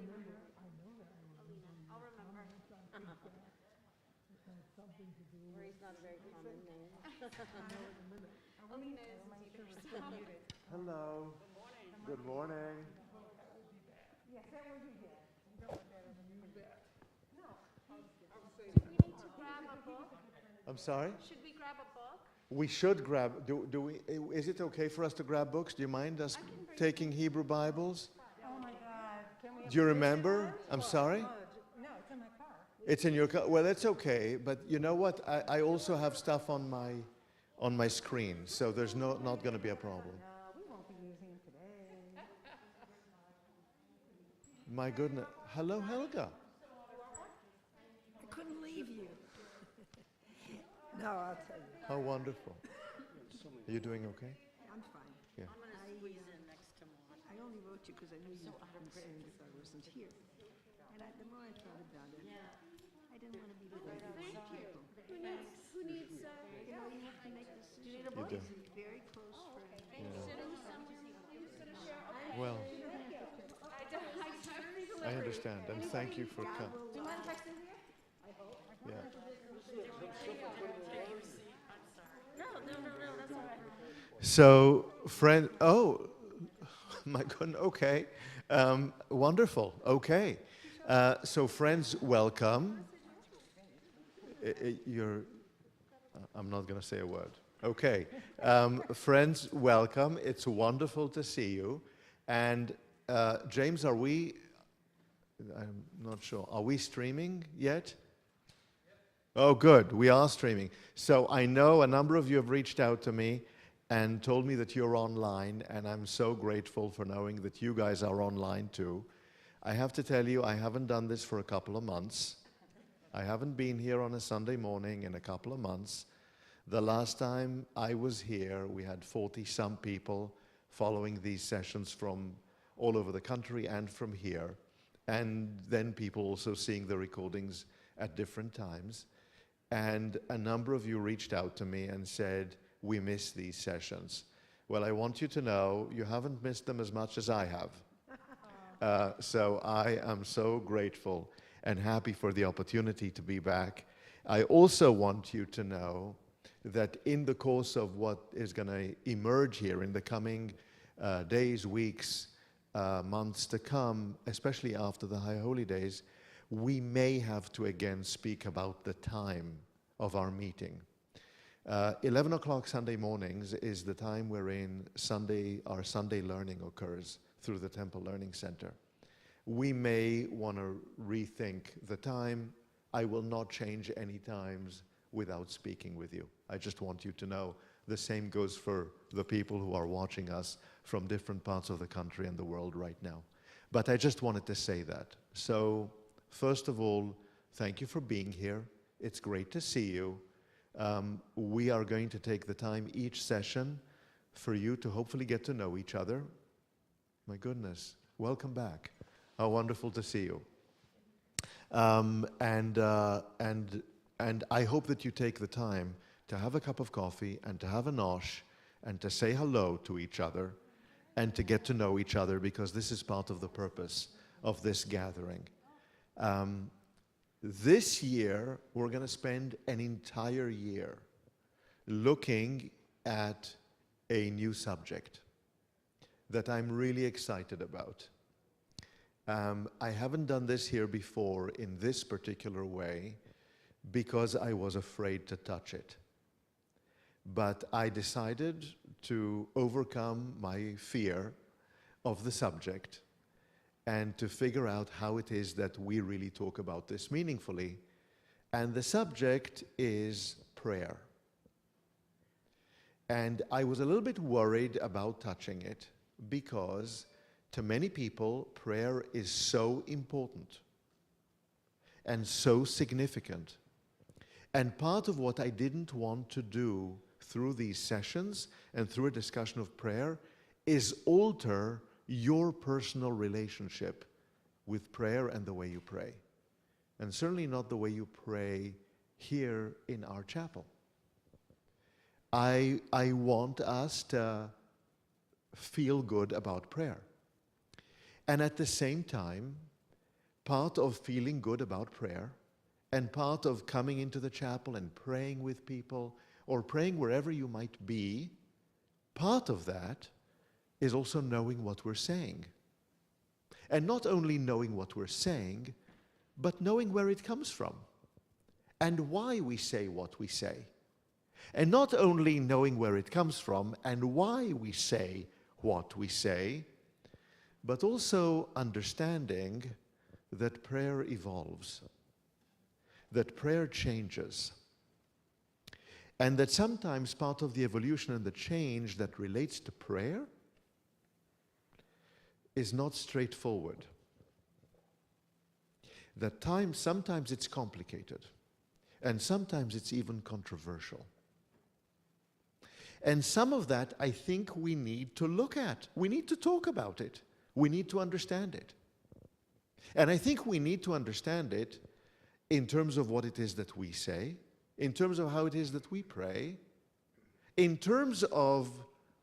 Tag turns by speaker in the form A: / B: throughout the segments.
A: I'll remember. Marie's not a very common name. Alina isn't either.
B: Hello. Good morning.
A: Yes, that was you did. You don't want that on you bet. No. Do we need to grab a book?
B: I'm sorry?
A: Should we grab a book?
B: We should grab, do we, is it okay for us to grab books? Do you mind us taking Hebrew Bibles?
A: Oh my God. Can we have
B: Do you remember? I'm sorry?
A: No, it's in my car.
B: It's in your car. Well, that's okay. But you know what? I also have stuff on my screen, so there's not going to be a problem.
A: No, we won't be using it today.
B: My goodness. Hello, Helga.
C: I couldn't leave you. No, I'll tell you.
B: How wonderful. Are you doing okay?
C: I'm fine.
B: Yeah.
A: I'm going to squeeze in next to Mom.
C: I only wrote you because I knew you were praying if I wasn't here. And the more I thought about it, I didn't want to be the way to people.
A: Who needs
C: You know, you have to make decisions.
A: you need a
B: You
A: book?
B: do.
C: He's a very close friend.
A: Sitting somewhere who's going to share? Okay.
B: Well,
A: I
B: I understand, and thank you for coming.
A: Do you mind if I sit here?
B: Yeah.
A: No, that's all right.
B: So, friend, oh, my goodness, okay. Wonderful, okay. So, friends, welcome. I'm not going to say a word. Okay. Friends, welcome. It's wonderful to see you. And, James, I'm not sure, are we streaming yet? Oh, good. We are streaming. So I know a number of you have reached out to me and told me that you're online, and I'm so grateful for knowing that you guys are online too. I have to tell you, I haven't done this for a couple of months. I haven't been here on a Sunday morning in a couple of months. The last time I was here, we had 40-some people following these sessions from all over the country and from here, and then people also seeing the recordings at different times. And a number of you reached out to me and said, we miss these sessions. Well, I want you to know you haven't missed them as much as I have. So I am so grateful and happy for the opportunity to be back. I also want you to know that in the course of what is going to emerge here in the coming days, weeks, months to come, especially after the High Holy Days, we may have to again speak about the time of our meeting. 11 o'clock Sunday mornings is the time wherein our Sunday learning occurs through the Temple Learning Center. We may want to rethink the time. I will not change any times without speaking with you. I just want you to know the same goes for the people who are watching us from different parts of the country and the world right now. But I just wanted to say that. So, first of all, thank you for being here. It's great to see you. We are going to take the time each session for you to hopefully get to know each other. My goodness, welcome back. How wonderful to see you. And I hope that you take the time to have a cup of coffee and to have a nosh and to say hello to each other and to get to know each other, because this is part of the purpose of this gathering. This year, we're going to spend an entire year looking at a new subject that I'm really excited about. I haven't done this here before in this particular way because I was afraid to touch it. But I decided to overcome my fear of the subject and to figure out how it is that we really talk about this meaningfully. And the subject is prayer. And I was a little bit worried about touching it because to many people, prayer is so important and so significant. And part of what I didn't want to do through these sessions and through a discussion of prayer is alter your personal relationship with prayer and the way you pray. And certainly not the way you pray here in our chapel. I want us to feel good about prayer. And at the same time, part of feeling good about prayer and part of coming into the chapel and praying with people or praying wherever you might be, part of that is also knowing what we're saying. And not only knowing what we're saying, but knowing where it comes from and why we say what we say. And not only knowing where it comes from and why we say what we say, but also understanding that prayer evolves, that prayer changes, and that sometimes part of the evolution and the change that relates to prayer is not straightforward. That sometimes it's complicated, and sometimes it's even controversial. And some of that I think we need to look at. We need to talk about it. We need to understand it. And I think we need to understand it in terms of what it is that we say, in terms of how it is that we pray, in terms of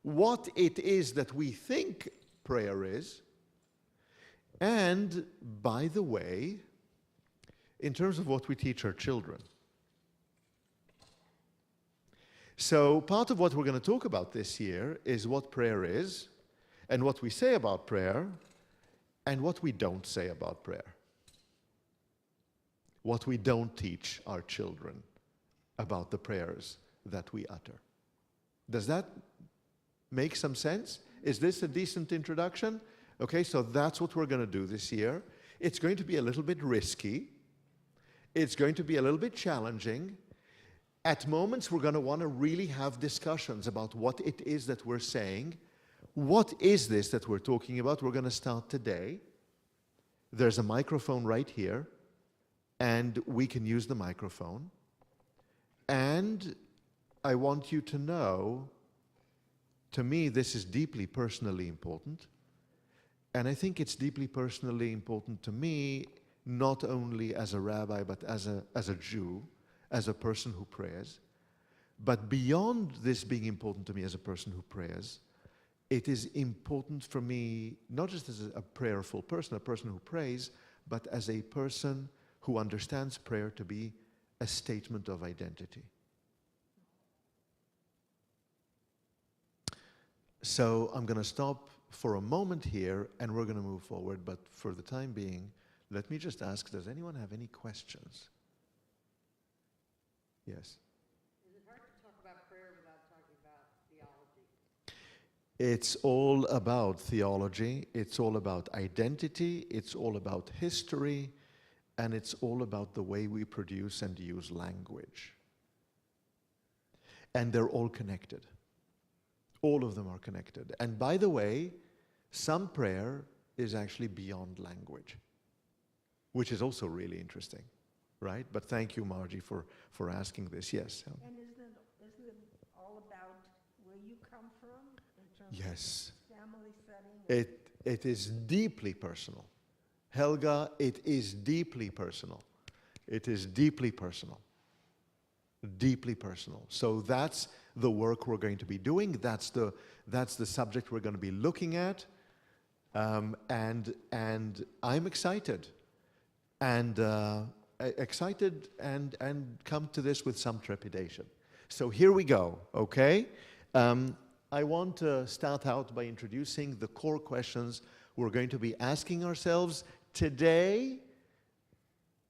B: what it is that we think prayer is, and, by the way, in terms of what we teach our children. So part of what we're going to talk about this year is what prayer is, and what we say about prayer, and what we don't say about prayer. What we don't teach our children about the prayers that we utter. Does that make some sense? Is this a decent introduction? Okay, so that's what we're going to do this year. It's going to be a little bit risky. It's going to be a little bit challenging. At moments, we're going to want to really have discussions about what it is that we're saying. What is this that we're talking about? We're going to start today. There's a microphone right here, and we can use the microphone. And I want you to know, to me, this is deeply personally important. And I think it's deeply personally important to me, not only as a rabbi, but as a Jew, as a person who prays. But beyond this being important to me as a person who prays, it is important for me, not just as a prayerful person, a person who prays, but as a person who understands prayer to be a statement of identity. So I'm going to stop for a moment here, and we're going to move forward. But for the time being, let me just ask, does anyone have any questions? Yes?
A: Is it hard to talk about prayer without talking about theology?
B: It's all about theology, it's all about identity, it's all about history, and it's all about the way we produce and use language. And they're all connected. All of them are connected. And by the way, some prayer is actually beyond language, which is also really interesting, right? But thank you, Margie, for asking this. Yes?
C: And isn't it all about where you come from in terms
B: Yes.
C: of family setting?
B: It is deeply personal. Helga, it is deeply personal. It is deeply personal. Deeply personal. So that's the work we're going to be doing. That's the subject we're going to be looking at. And I'm excited. And come to this with some trepidation. So here we go, okay? I want to start out by introducing the core questions we're going to be asking ourselves today,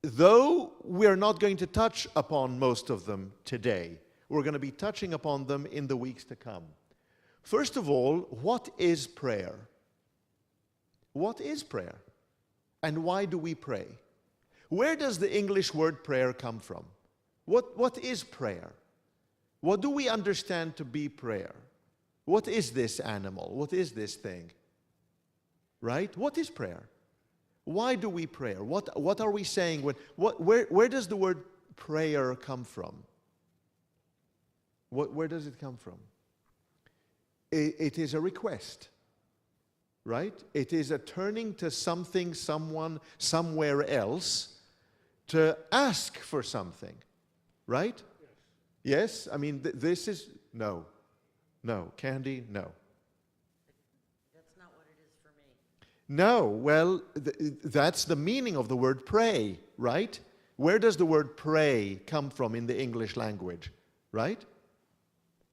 B: though we're not going to touch upon most of them today. We're going to be touching upon them in the weeks to come. First of all, what is prayer? What is prayer? And why do we pray? Where does the English word prayer come from? What is prayer? What do we understand to be prayer? What is this animal? What is this thing? Right? What is prayer? Why do we pray? What are we saying? Where does the word prayer come from? Where does it come from? It is a request, right? It is a turning to something, someone, somewhere else to ask for something, right? Yes? I mean, this is, no. No. Candy, no.
D: That's not what it is for me.
B: No, well, that's the meaning of the word pray, right? Where does the word pray come from in the English language, right?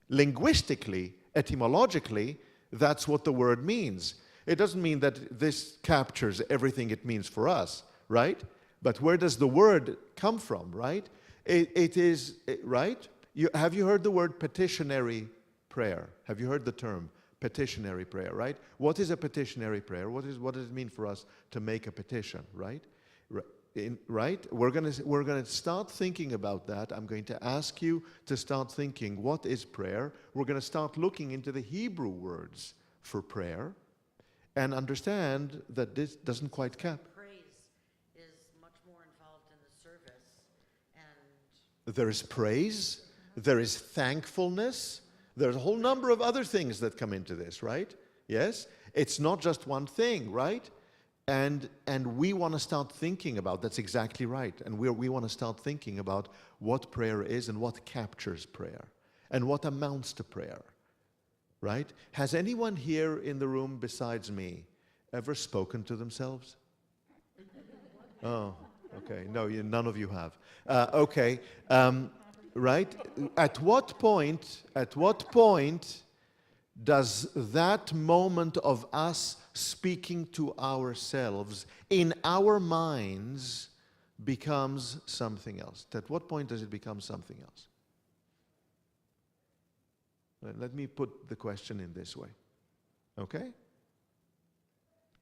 B: Linguistically, etymologically, that's what the word means. It doesn't mean that this captures everything it means for us, right? But where does the word come from, right? It is, right? Have you heard the word petitionary prayer? Have you heard the term petitionary prayer, right? What is a petitionary prayer? What does it mean for us to make a petition, right? Right? We're going to start thinking about that. I'm going to ask you to start thinking, what is prayer? We're going to start looking into the Hebrew words for prayer and understand that this doesn't quite cap.
D: Praise is much more involved in the service, and
B: There is praise, there is thankfulness, there's a whole number of other things that come into this, right? Yes? It's not just one thing, right? And we want to start thinking about, that's exactly right, and we want to start thinking about what prayer is and what captures prayer and what amounts to prayer, right? Has anyone here in the room besides me ever spoken to themselves? Oh, okay. No, none of you have. Okay. Right? At what point does that moment of us speaking to ourselves in our minds becomes something else? At what point does it become something else? Let me put the question in this way. Okay?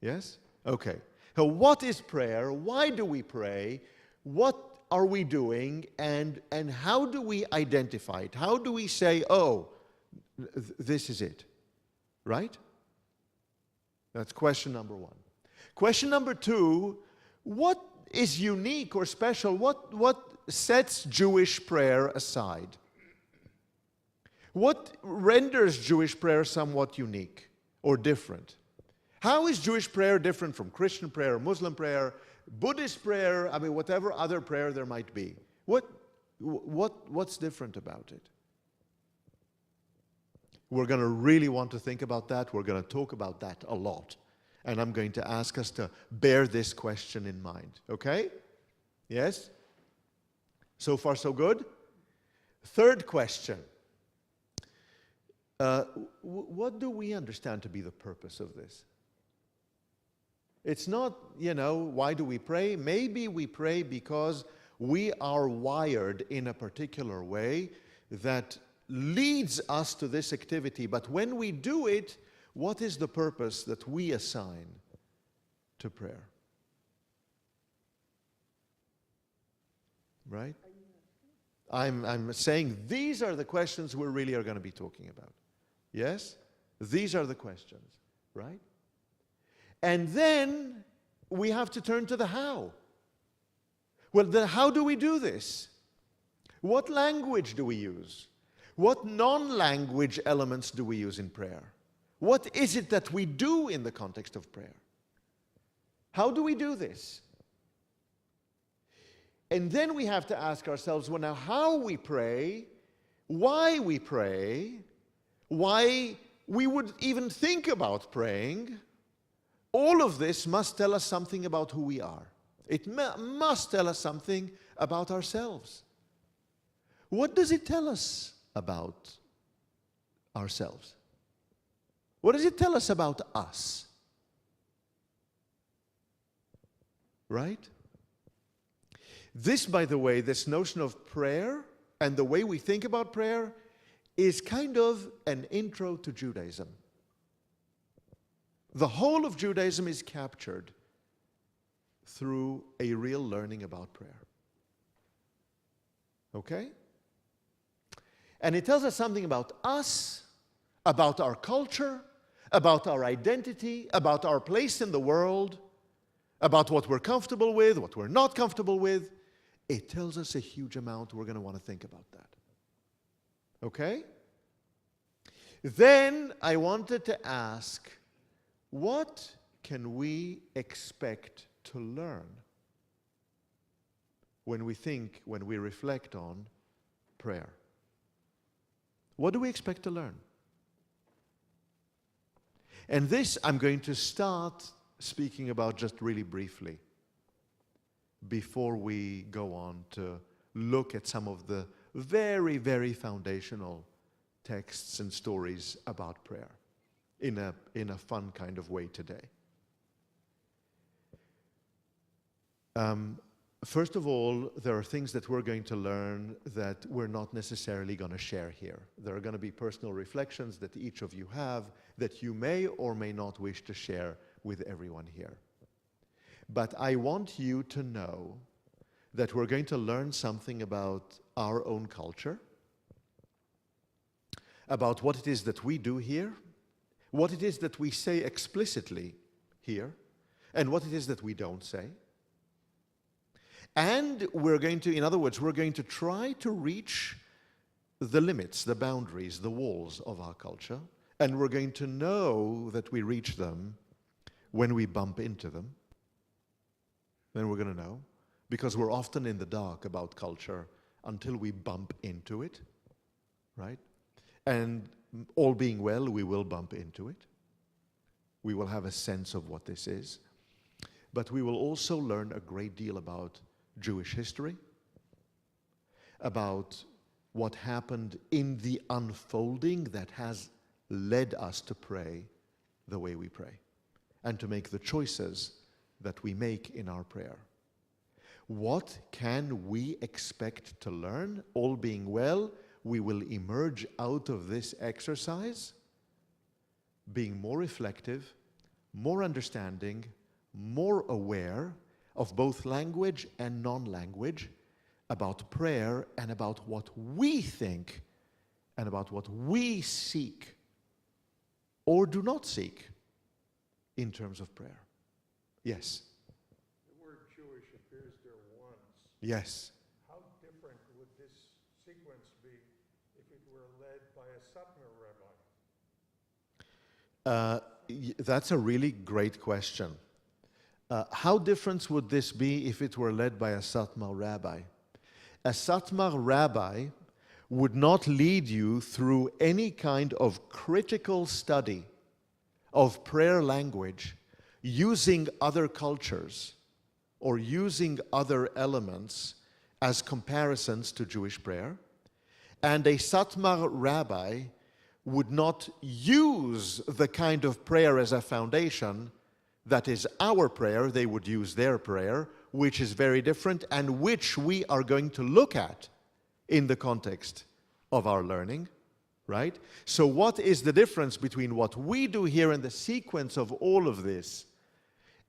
B: Yes? Okay. So what is prayer? Why do we pray? What are we doing? And how do we identify it? How do we say, oh, this is it? Right? That's question number one. Question number two, what is unique or special? What sets Jewish prayer aside? What renders Jewish prayer somewhat unique or different? How is Jewish prayer different from Christian prayer, Muslim prayer, Buddhist prayer, I mean, whatever other prayer there might be? What's different about it? We're going to really want to think about that. We're going to talk about that a lot. And I'm going to ask us to bear this question in mind. Okay? Yes? So far, so good? Third question. What do we understand to be the purpose of this? It's not, why do we pray? Maybe we pray because we are wired in a particular way that leads us to this activity. But when we do it, what is the purpose that we assign to prayer? Right? I'm saying these are the questions we really are going to be talking about. Yes? These are the questions, right? And then we have to turn to the how. Well, then how do we do this? What language do we use? What non-language elements do we use in prayer? What is it that we do in the context of prayer? How do we do this? And then we have to ask ourselves, well, now how we pray, why we pray, why we would even think about praying. All of this must tell us something about who we are. It must tell us something about ourselves. What does it tell us about ourselves? What does it tell us about us? Right? This, by the way, this notion of prayer and the way we think about prayer is kind of an intro to Judaism. The whole of Judaism is captured through a real learning about prayer. Okay? And it tells us something about us, about our culture, about our identity, about our place in the world, about what we're comfortable with, what we're not comfortable with. It tells us a huge amount. We're going to want to think about that. Okay? Then I wanted to ask, what can we expect to learn when we reflect on prayer? What do we expect to learn? And this I'm going to start speaking about just really briefly before we go on to look at some of the very, very foundational texts and stories about prayer in a fun kind of way today. First of all, there are things that we're going to learn that we're not necessarily going to share here. There are going to be personal reflections that each of you have that you may or may not wish to share with everyone here. But I want you to know that we're going to learn something about our own culture, about what it is that we do here, what it is that we say explicitly here, and what it is that we don't say. And we're going to, in other words, we're going to try to reach the limits, the boundaries, the walls of our culture, and we're going to know that we reach them when we bump into them. Then we're going to know, because we're often in the dark about culture until we bump into it, right? And all being well, we will bump into it. We will have a sense of what this is. But we will also learn a great deal about Jewish history, about what happened in the unfolding that has led us to pray the way we pray, and to make the choices that we make in our prayer. What can we expect to learn? All being well, we will emerge out of this exercise being more reflective, more understanding, more aware of both language and non-language, about prayer and about what we think and about what we seek or do not seek in terms of prayer. Yes?
E: The word Jewish appears there once.
B: Yes.
E: How different would this sequence be if it were led by a Satmar rabbi?
B: That's a really great question. How different would this be if it were led by a Satmar rabbi? A Satmar rabbi would not lead you through any kind of critical study of prayer language using other cultures or using other elements as comparisons to Jewish prayer. And a Satmar rabbi would not use the kind of prayer as a foundation that is our prayer. They would use their prayer, which is very different and which we are going to look at in the context of our learning, right? So what is the difference between what we do here and the sequence of all of this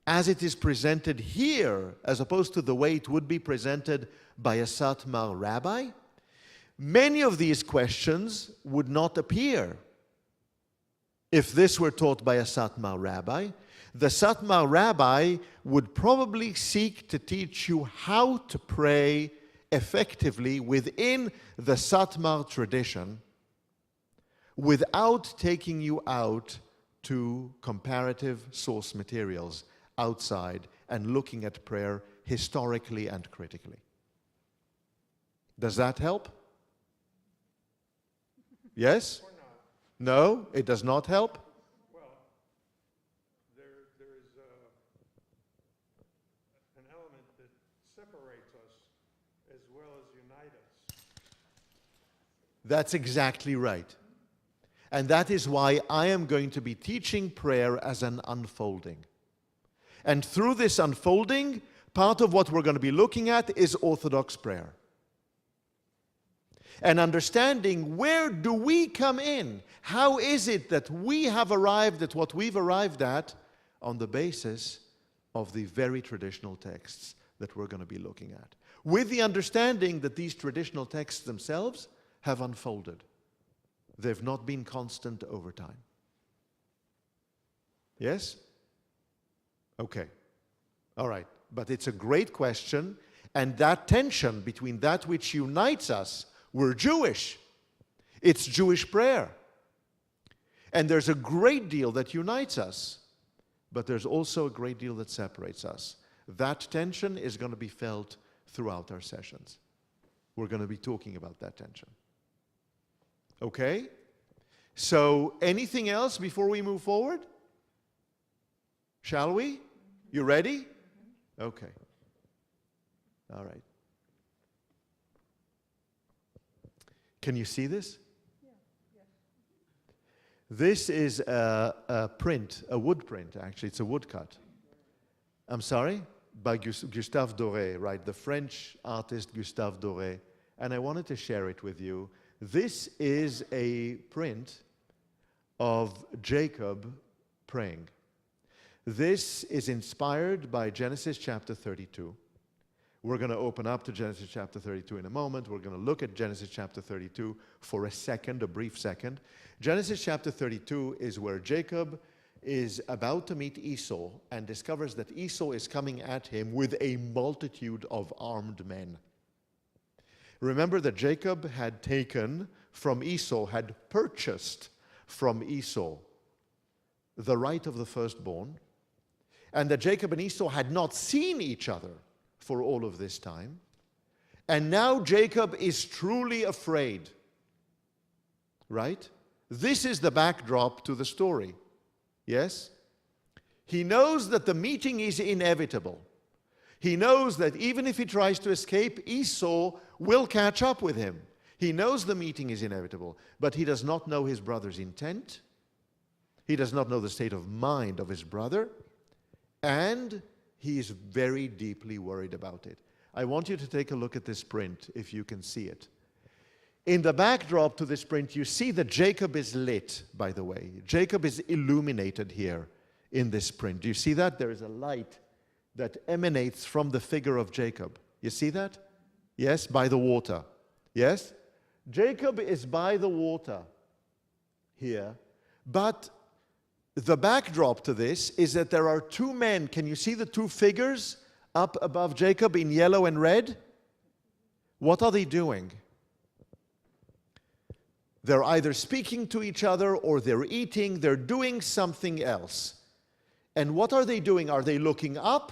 B: as it is presented here, as opposed to the way it would be presented by a Satmar rabbi? Many of these questions would not appear if this were taught by a Satmar rabbi. The Satmar rabbi would probably seek to teach you how to pray effectively within the Satmar tradition without taking you out to comparative source materials outside and looking at prayer historically and critically. Does that help? Yes?
E: Or not?
B: No, it does not help?
E: Well, there is an element that separates us as well as unites us.
B: That's exactly right. And that is why I am going to be teaching prayer as an unfolding. And through this unfolding, part of what we're going to be looking at is Orthodox prayer. And understanding, where do we come in? How is it that we have arrived at what we've arrived at on the basis of the very traditional texts that we're going to be looking at? With the understanding that these traditional texts themselves have unfolded. They've not been constant over time. Yes? Okay. All right. But it's a great question, and that tension between that which unites us, we're Jewish. It's Jewish prayer. And there's a great deal that unites us, but there's also a great deal that separates us. That tension is going to be felt throughout our sessions. We're going to be talking about that tension. Okay? So, anything else before we move forward? Shall we? You ready? Okay. All right. Can you see this? This is a print, a wood print, actually. It's a woodcut. I'm sorry? By Gustave Doré, right? The French artist Gustave Doré. And I wanted to share it with you. This is a print of Jacob praying. This is inspired by Genesis chapter 32. We're going to open up to Genesis chapter 32 in a moment. We're going to look at Genesis chapter 32 for a second, a brief second. Genesis chapter 32 is where Jacob is about to meet Esau and discovers that Esau is coming at him with a multitude of armed men. Remember that Jacob had taken from Esau, had purchased from Esau the right of the firstborn, and that Jacob and Esau had not seen each other for all of this time. And now Jacob is truly afraid. Right? This is the backdrop to the story. Yes? He knows that the meeting is inevitable. He knows that even if he tries to escape, Esau will catch up with him. He knows the meeting is inevitable, but he does not know his brother's intent. He does not know the state of mind of his brother, and he is very deeply worried about it. I want you to take a look at this print, if you can see it. In the backdrop to this print, you see that Jacob is lit, by the way. Jacob is illuminated here in this print. Do you see that? There is a light that emanates from the figure of Jacob. You see that? Yes, by the water. Yes? Jacob is by the water here, but the backdrop to this is that there are two men. Can you see the two figures up above Jacob in yellow and red? What are they doing? They're either speaking to each other or they're eating. They're doing something else. And what are they doing? Are they looking up?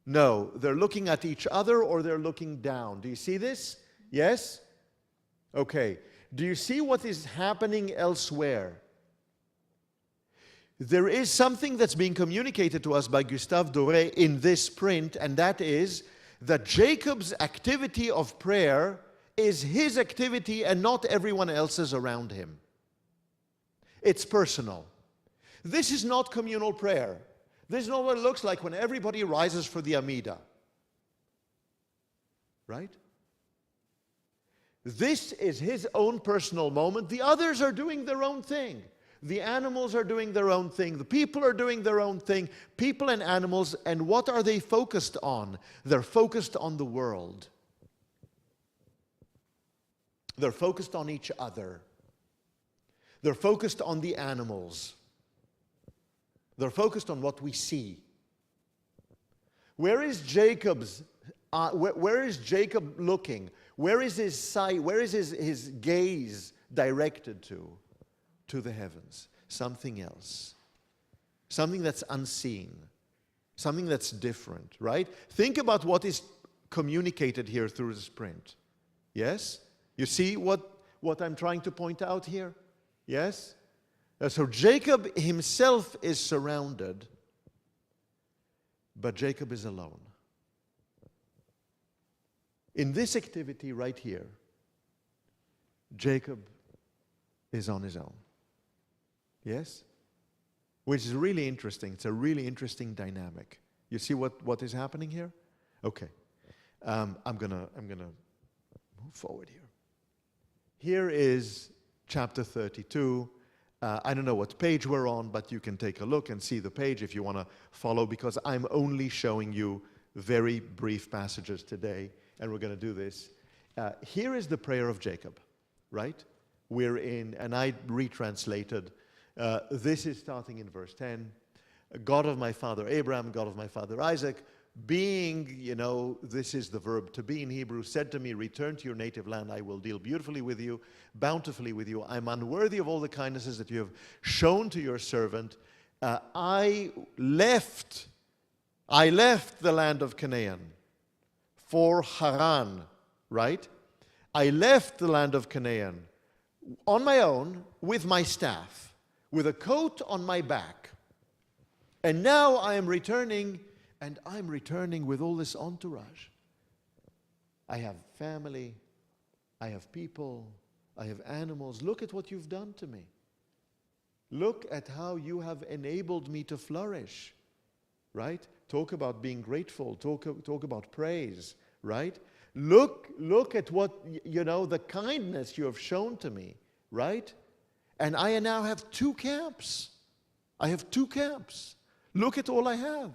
B: No, they're looking at each other or they're looking down. Do you see this? Yes? Okay. Do you see what is happening elsewhere? There is something that's being communicated to us by Gustave Doré in this print, and that is that Jacob's activity of prayer is his activity and not everyone else's around him. It's personal. This is not communal prayer. This is not what it looks like when everybody rises for the Amida. Right? This is his own personal moment. The others are doing their own thing. The animals are doing their own thing. The people are doing their own thing. People and animals, and what are they focused on? They're focused on the world. They're focused on each other. They're focused on the animals. They're focused on what we see. Where is Jacob's? Where is Jacob looking? Where is his sight? Where is his gaze directed to? To the heavens. Something else. Something that's unseen. Something that's different, right? Think about what is communicated here through this print. Yes? You see what I'm trying to point out here? Yes? So Jacob himself is surrounded, but Jacob is alone. In this activity right here, Jacob is on his own. Yes? Which is really interesting. It's a really interesting dynamic. You see what is happening here? Okay. I'm gonna move forward here. Here is chapter 32. I don't know what page we're on, but you can take a look and see the page if you want to follow, because I'm only showing you very brief passages today, and we're going to do this. Here is the prayer of Jacob, right? We're in, and I retranslated. This is starting in verse 10. God of my father Abraham, God of my father Isaac, being, this is the verb to be in Hebrew, said to me, return to your native land, I will deal beautifully with you, bountifully with you. I'm unworthy of all the kindnesses that you have shown to your servant. I left the land of Canaan for Haran, right? I left the land of Canaan on my own with my staff, with a coat on my back. And now I am returning, and I'm returning with all this entourage. I have family, I have people, I have animals. Look at what you've done to me. Look at how you have enabled me to flourish, right? Talk about being grateful, talk about praise, right? Look at what, the kindness you have shown to me, right? And I now have 2 camps. I have 2 camps. Look at all I have.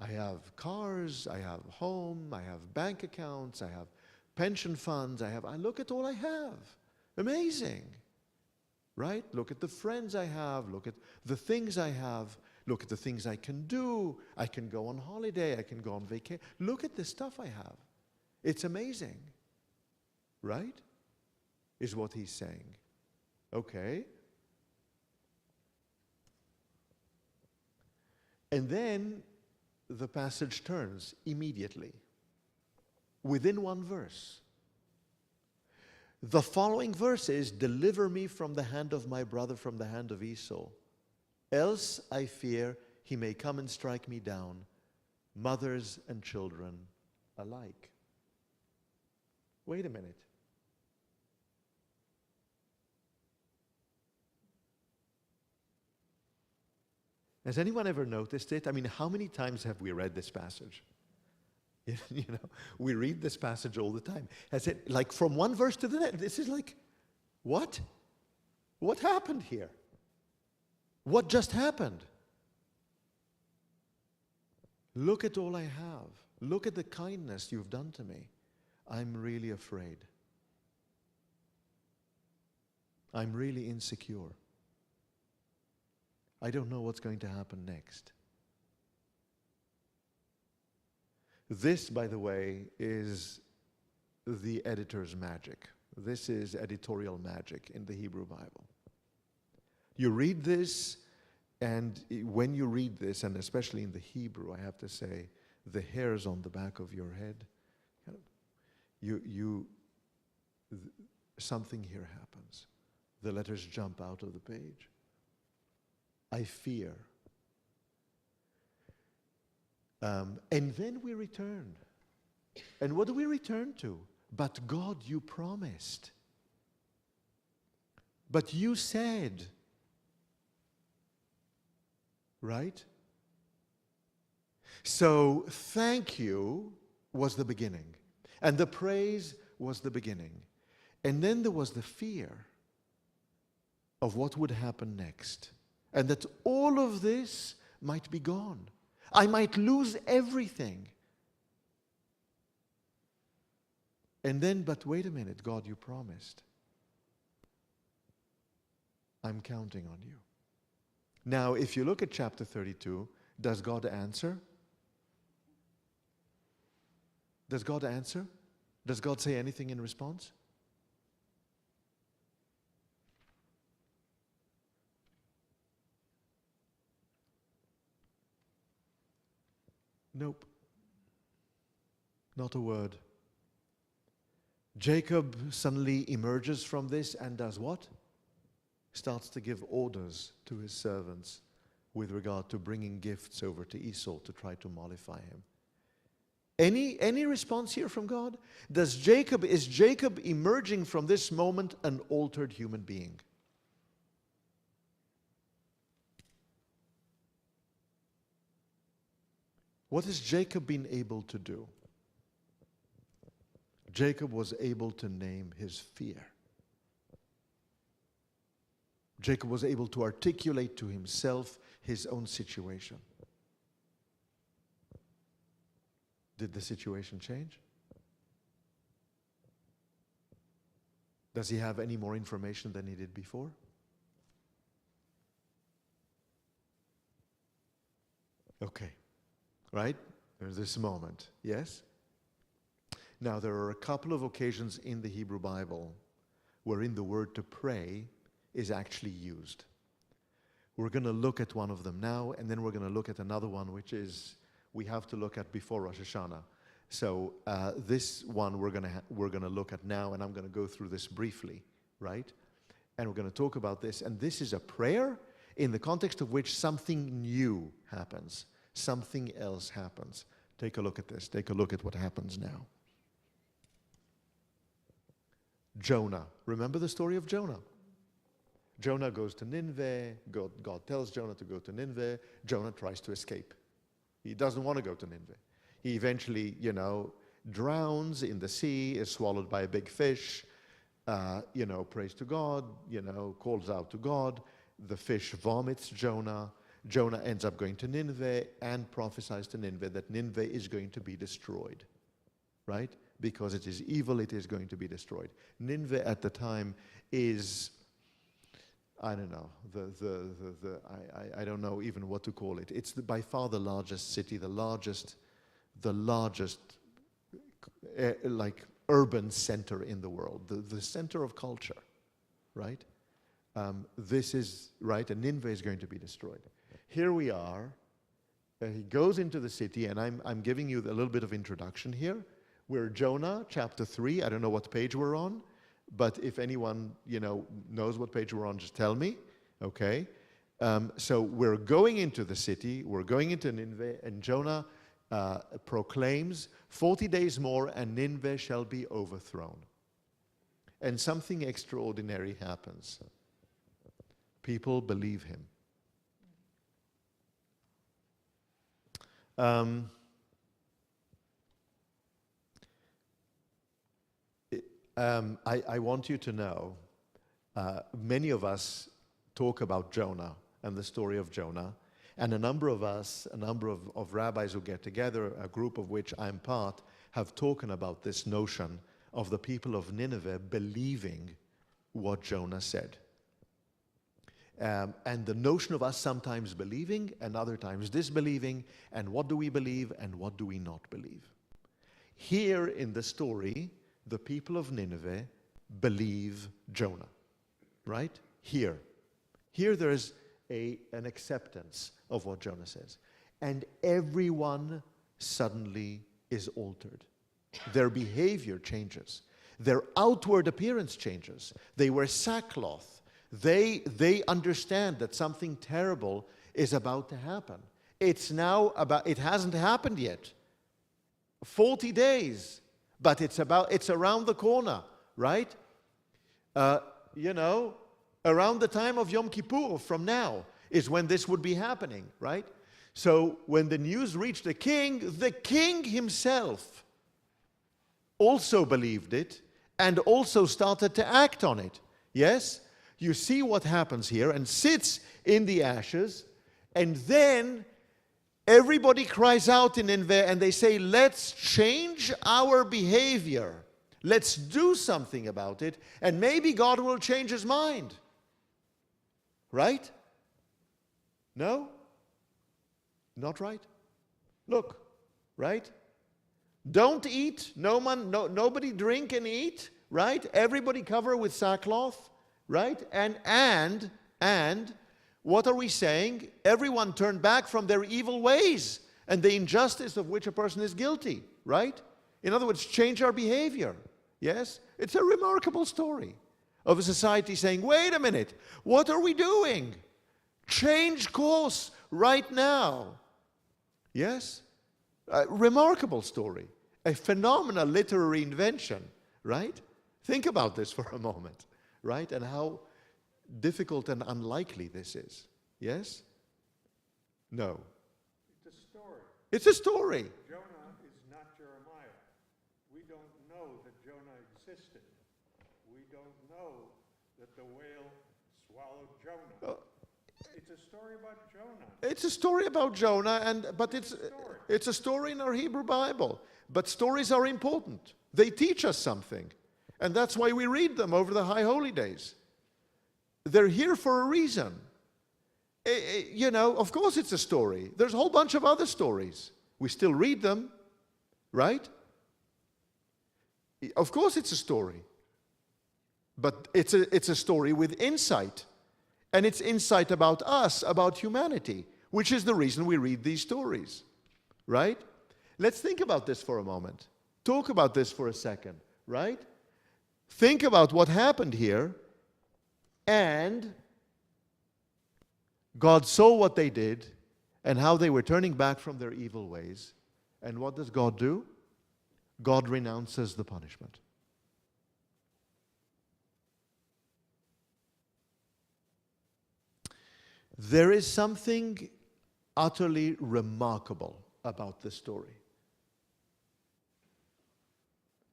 B: I have cars, I have home, I have bank accounts, I have pension funds, I look at all I have. Amazing. Right? Look at the friends I have, look at the things I have, look at the things I can do. I can go on holiday, I can go on vacation. Look at the stuff I have. It's amazing. Right? Is what he's saying. Okay. And then the passage turns immediately, within 1 verse. The following verse is, deliver me from the hand of my brother, from the hand of Esau. Else I fear he may come and strike me down, mothers and children alike. Wait a minute. Has anyone ever noticed it? I mean, how many times have we read this passage? We read this passage all the time. Has it, like, from one verse to the next, this is like, what? What happened here? What just happened? Look at all I have. Look at the kindness you've done to me. I'm really afraid. I'm really insecure. I don't know what's going to happen next. This, by the way, is the editor's magic. This is editorial magic in the Hebrew Bible. You read this, and when you read this, and especially in the Hebrew, I have to say, the hairs on the back of your head, something here happens. The letters jump out of the page. I fear. And then we return. And what do we return to? But God, you promised. But you said. Right? So, thank you was the beginning. And the praise was the beginning. And then there was the fear of what would happen next. And that all of this might be gone. I might lose everything. And then, but wait a minute, God, you promised. I'm counting on you. Now, if you look at chapter 32, does God answer? Does God answer? Does God say anything in response? Nope. Not a word. Jacob suddenly emerges from this and does what? Starts to give orders to his servants with regard to bringing gifts over to Esau to try to mollify him. Any response here from God? Is Jacob emerging from this moment an altered human being? What has Jacob been able to do? Jacob was able to name his fear. Jacob was able to articulate to himself his own situation. Did the situation change? Does he have any more information than he did before? Okay. Right? There's this moment. Yes? Now, there are a couple of occasions in the Hebrew Bible wherein the word to pray is actually used. We're going to look at one of them now, and then we're going to look at another one, which is we have to look at before Rosh Hashanah. So this one we're going to look at now, and I'm going to go through this briefly, right? And we're going to talk about this. And this is a prayer. in the context of which something new happens, something else happens. Take a look at this. Take a look at what happens now. Jonah. Remember the story of Jonah? Jonah goes to Nineveh. God tells Jonah to go to Nineveh. Jonah tries to escape. He doesn't want to go to Nineveh. He eventually, drowns in the sea, is swallowed by a big fish, prays to God, calls out to God. The fish vomits Jonah. Jonah ends up going to Nineveh and prophesies to Nineveh that Nineveh is going to be destroyed, right? Because it is evil, it is going to be destroyed. Nineveh at the time is, I don't know, I don't know even what to call it. It's by far the largest city, the largest urban center in the world, the center of culture, right? This is, right, and Nineveh is going to be destroyed. Here we are. He goes into the city, and I'm giving you a little bit of introduction here. We're Jonah, chapter 3. I don't know what page we're on, but if anyone, knows what page we're on, just tell me, okay? So we're going into the city, we're going into Nineveh, and Jonah proclaims, 40 days more and Nineveh shall be overthrown. And something extraordinary happens. People believe him. I want you to know, many of us talk about Jonah and the story of Jonah, and a number of rabbis who get together, a group of which I'm part, have spoken about this notion of the people of Nineveh believing what Jonah said. And the notion of us sometimes believing and other times disbelieving, and what do we believe and what do we not believe. Here in the story, the people of Nineveh believe Jonah, right? Here there is an acceptance of what Jonah says. And everyone suddenly is altered. Their behavior changes. Their outward appearance changes. They wear sackcloth. They understand that something terrible is about to happen. It hasn't happened yet. 40 days, but it's around the corner, right? Around the time of Yom Kippur from now is when this would be happening, right? So when the news reached the king himself also believed it and also started to act on it. Yes? You see what happens here, and sits in the ashes, and then everybody cries out in Nineveh and they say, let's change our behavior. Let's do something about it, and maybe God will change his mind. Right? No? Not right? Look, right? Don't eat. Nobody drink and eat, right? Everybody cover with sackcloth, right? And what are we saying? Everyone turn back from their evil ways and the injustice of which a person is guilty, right? In other words, change our behavior. Yes? It's a remarkable story of a society saying, wait a minute, what are we doing? Change course right now. Yes? A remarkable story. A phenomenal literary invention, right? Think about this for a moment, right? And how difficult and unlikely this is. Yes? No.
E: It's a story.
B: It's a story.
E: Jonah is not Jeremiah. We don't know that Jonah existed. We don't know that the whale swallowed Jonah. It's a story about Jonah.
B: It's a story about Jonah, but it's a story in our Hebrew Bible. But stories are important. They teach us something. And that's why we read them over the High Holy Days. They're here for a reason. Of course it's a story. There's a whole bunch of other stories. We still read them, right? Of course it's a story. But it's a story with insight. And it's insight about us, about humanity, which is the reason we read these stories, right? Let's think about this for a moment. Talk about this for a second, right? Think about what happened here, and God saw what they did and how they were turning back from their evil ways. And what does God do? God renounces the punishment. There is something utterly remarkable about this story.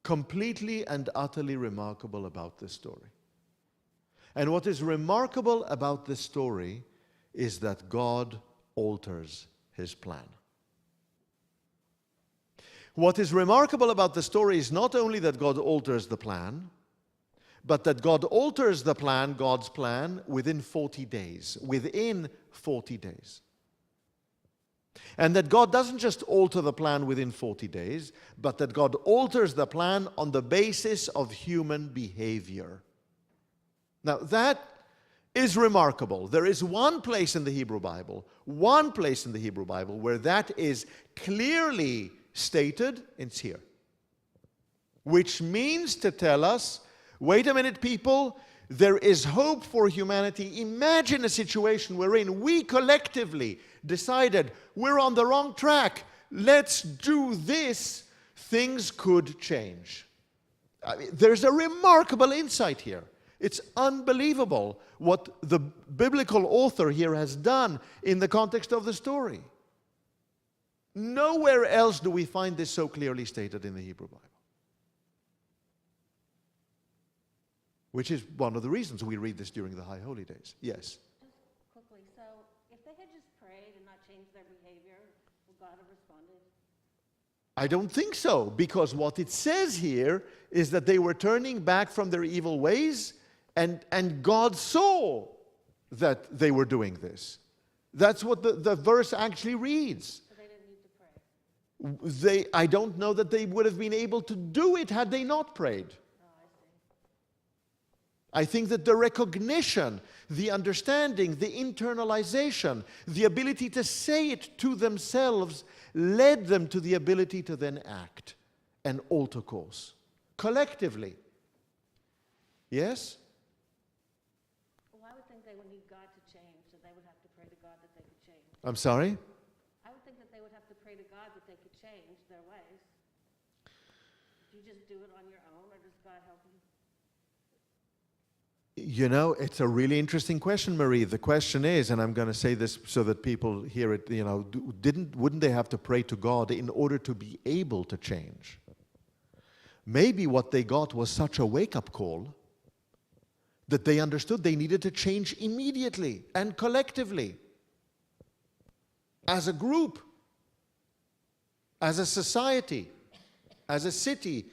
B: Completely and utterly remarkable about this story. And what is remarkable about this story is that God alters his plan. What is remarkable about the story is not only that God alters the plan, but that God alters the plan, God's plan, within 40 days. Within 40 days. And that God doesn't just alter the plan within 40 days, but that God alters the plan on the basis of human behavior. Now, that is remarkable. There is one place in the Hebrew Bible, where that is clearly stated, it's here. Which means to tell us, wait a minute, people, there is hope for humanity. Imagine a situation wherein we collectively decided we're on the wrong track. Let's do this. Things could change. I mean, there's a remarkable insight here. It's unbelievable what the biblical author here has done in the context of the story. Nowhere else do we find this so clearly stated in the Hebrew Bible. Which is one of the reasons we read this during the High Holy Days. Yes?
A: Just quickly, so if they had just prayed and not changed their behavior, would God have responded?
B: I don't think so, because what it says here is that they were turning back from their evil ways, and God saw that they were doing this. That's what the verse actually reads.
A: So they didn't need to pray?
B: I don't know that they would have been able to do it had they not prayed.
A: Oh, I see.
B: I think that the recognition, the understanding, the internalization, the ability to say it to themselves led them to the ability to then act and alter course collectively. Yes?
A: Well, I would think they would need God to change, so they would have to pray to God that they could change.
B: I'm sorry?
A: I would think that they would have to pray to God that they could change their ways. Do you just do it on your own, or does God help you?
B: You know, it's a really interesting question, Marie. The question is, and I'm going to say this so that people hear it, you know, wouldn't they have to pray to God in order to be able to change? Maybe what they got was such a wake-up call that they understood they needed to change immediately and collectively. As a group, as a society, as a city.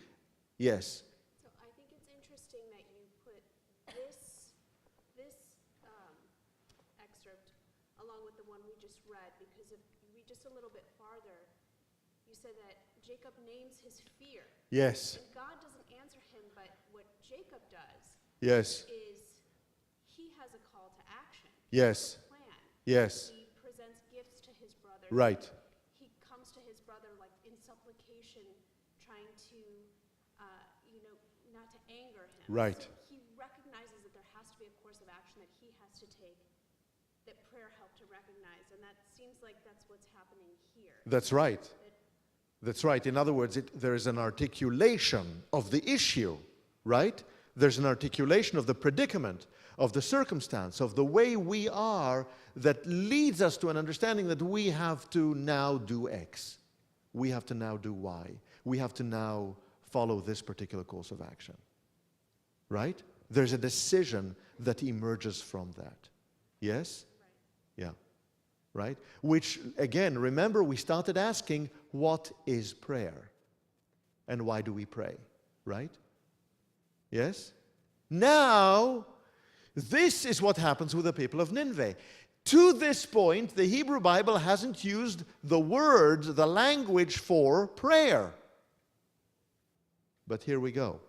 B: Yes.
F: So I think it's interesting that you put this excerpt along with the one we just read, because if you read just a little bit farther, you said that Jacob names his fear.
B: Yes.
F: And God doesn't answer him, but what Jacob does
B: Yes.
F: is he has a call to action.
B: Yes.
F: A plan.
B: Yes.
F: He presents gifts to his brother.
B: Right.
F: He comes to his brother like in supplication, trying to, not to anger him.
B: Right.
F: So he recognizes that there has to be a course of action that he has to take, that prayer helped to recognize, and that seems like that's what's happening here.
B: That's right. That's right. In other words, there is an articulation of the issue, right? There's an articulation of the predicament, of the circumstance, of the way we are that leads us to an understanding that we have to now do X. We have to now do Y. We have to now follow this particular course of action. Right? There's a decision that emerges from that. Yes?
F: Right.
B: Yeah. Right? Which, again, remember we started asking, what is prayer? And why do we pray? Right? Yes? Now, this is what happens with the people of Nineveh. To this point, the Hebrew Bible hasn't used the words, the language for prayer. But here we go.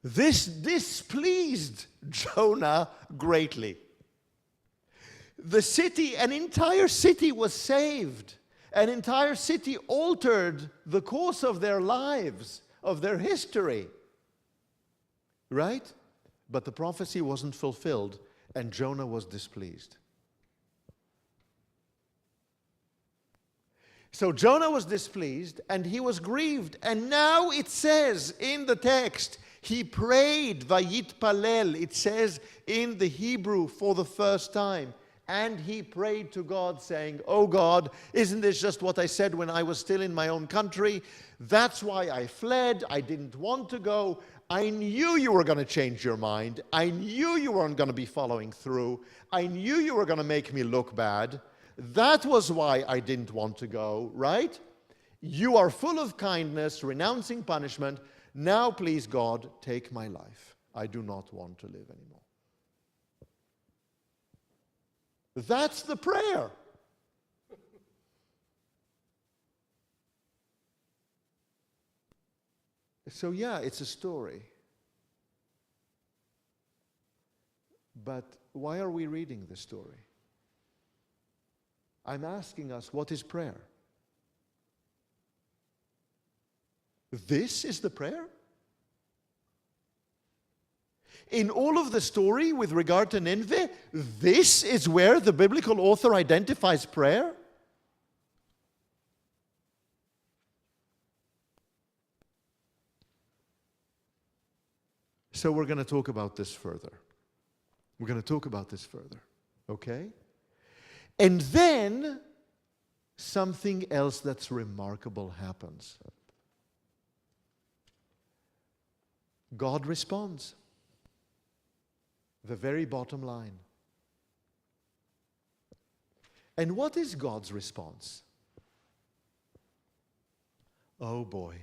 B: This displeased Jonah greatly. The city, an entire city was saved. An entire city altered the course of their lives, of their history. Right? But the prophecy wasn't fulfilled, and Jonah was displeased. So Jonah was displeased, and he was grieved. And now it says in the text, he prayed, vayitpalel. It says in the Hebrew for the first time. And he prayed to God saying, oh God, isn't this just what I said when I was still in my own country? That's why I fled. I didn't want to go. I knew you were going to change your mind. I knew you weren't going to be following through. I knew you were going to make me look bad. That was why I didn't want to go, right? You are full of kindness, renouncing punishment. Now, please, God, take my life. I do not want to live anymore. That's the prayer. So yeah, it's a story. But why are we reading this story? I'm asking us, what is prayer? This is the prayer? In all of the story with regard to Nineveh, this is where the biblical author identifies prayer? So we're going to talk about this further. We're going to talk about this further, okay? And then something else that's remarkable happens. God responds. The very bottom line. And what is God's response? Oh boy,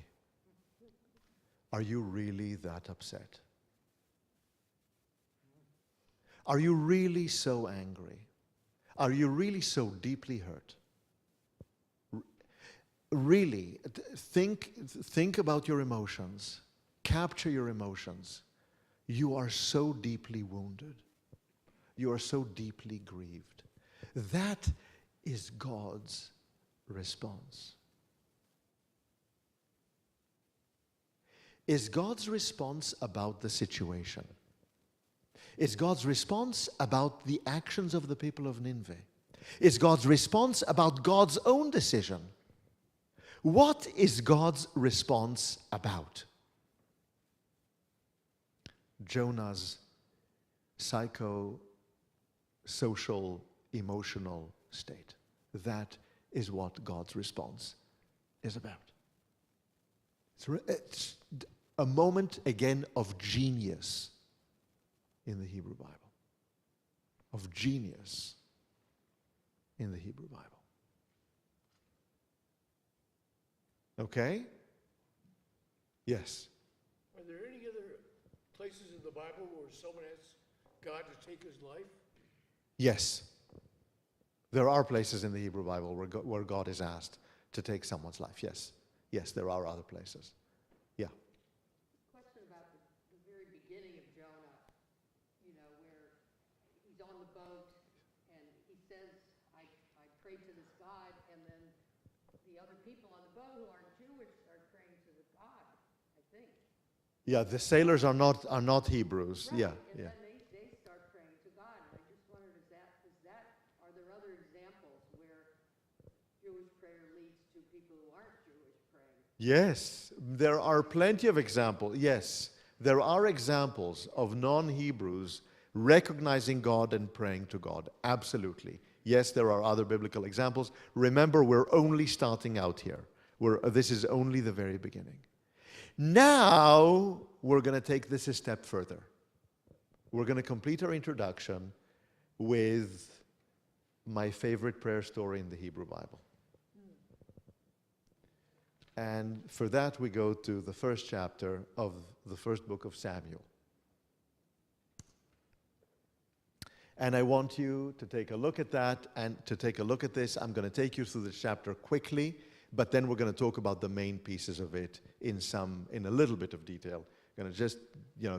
B: are you really that upset? Are you really so angry? Are you really so deeply hurt? Really, think about your emotions. Capture your emotions. You are so deeply wounded. You are so deeply grieved. That is God's response. Is God's response about the situation? Is God's response about the actions of the people of Nineveh? Is God's response about God's own decision? What is God's response about? Jonah's psycho-social, emotional state. That is what God's response is about. It's a moment, again, of genius in the Hebrew Bible. Of genius in the Hebrew Bible. Okay? Yes?
G: Are there any other places in the Bible where someone asks God to take his life?
B: Yes. There are places in the Hebrew Bible where God is asked to take someone's life. Yes. Yes, there are other places. Yeah.
H: Question about the very beginning of Jonah, where he's on the boat and he says, I prayed to this God, and then the other people on the boat who aren't Jewish are praying to the God, I think.
B: Yeah, the sailors are not Hebrews.
H: Right.
B: Yeah,
H: and
B: yeah.
H: then they start praying to God. And I just wondered, are there other examples where Jewish prayer leads to people who aren't Jewish praying?
B: Yes, there are plenty of examples. Yes, there are examples of non-Hebrews recognizing God and praying to God. Absolutely. Yes, there are other biblical examples. Remember, we're only starting out here. This is only the very beginning. Now, we're going to take this a step further. We're going to complete our introduction with my favorite prayer story in the Hebrew Bible. And for that, we go to the first chapter of the first book of Samuel. And I want you to take a look at that and to take a look at this. I'm going to take you through this chapter quickly, but then we're going to talk about the main pieces of it in a little bit of detail. I'm going to just,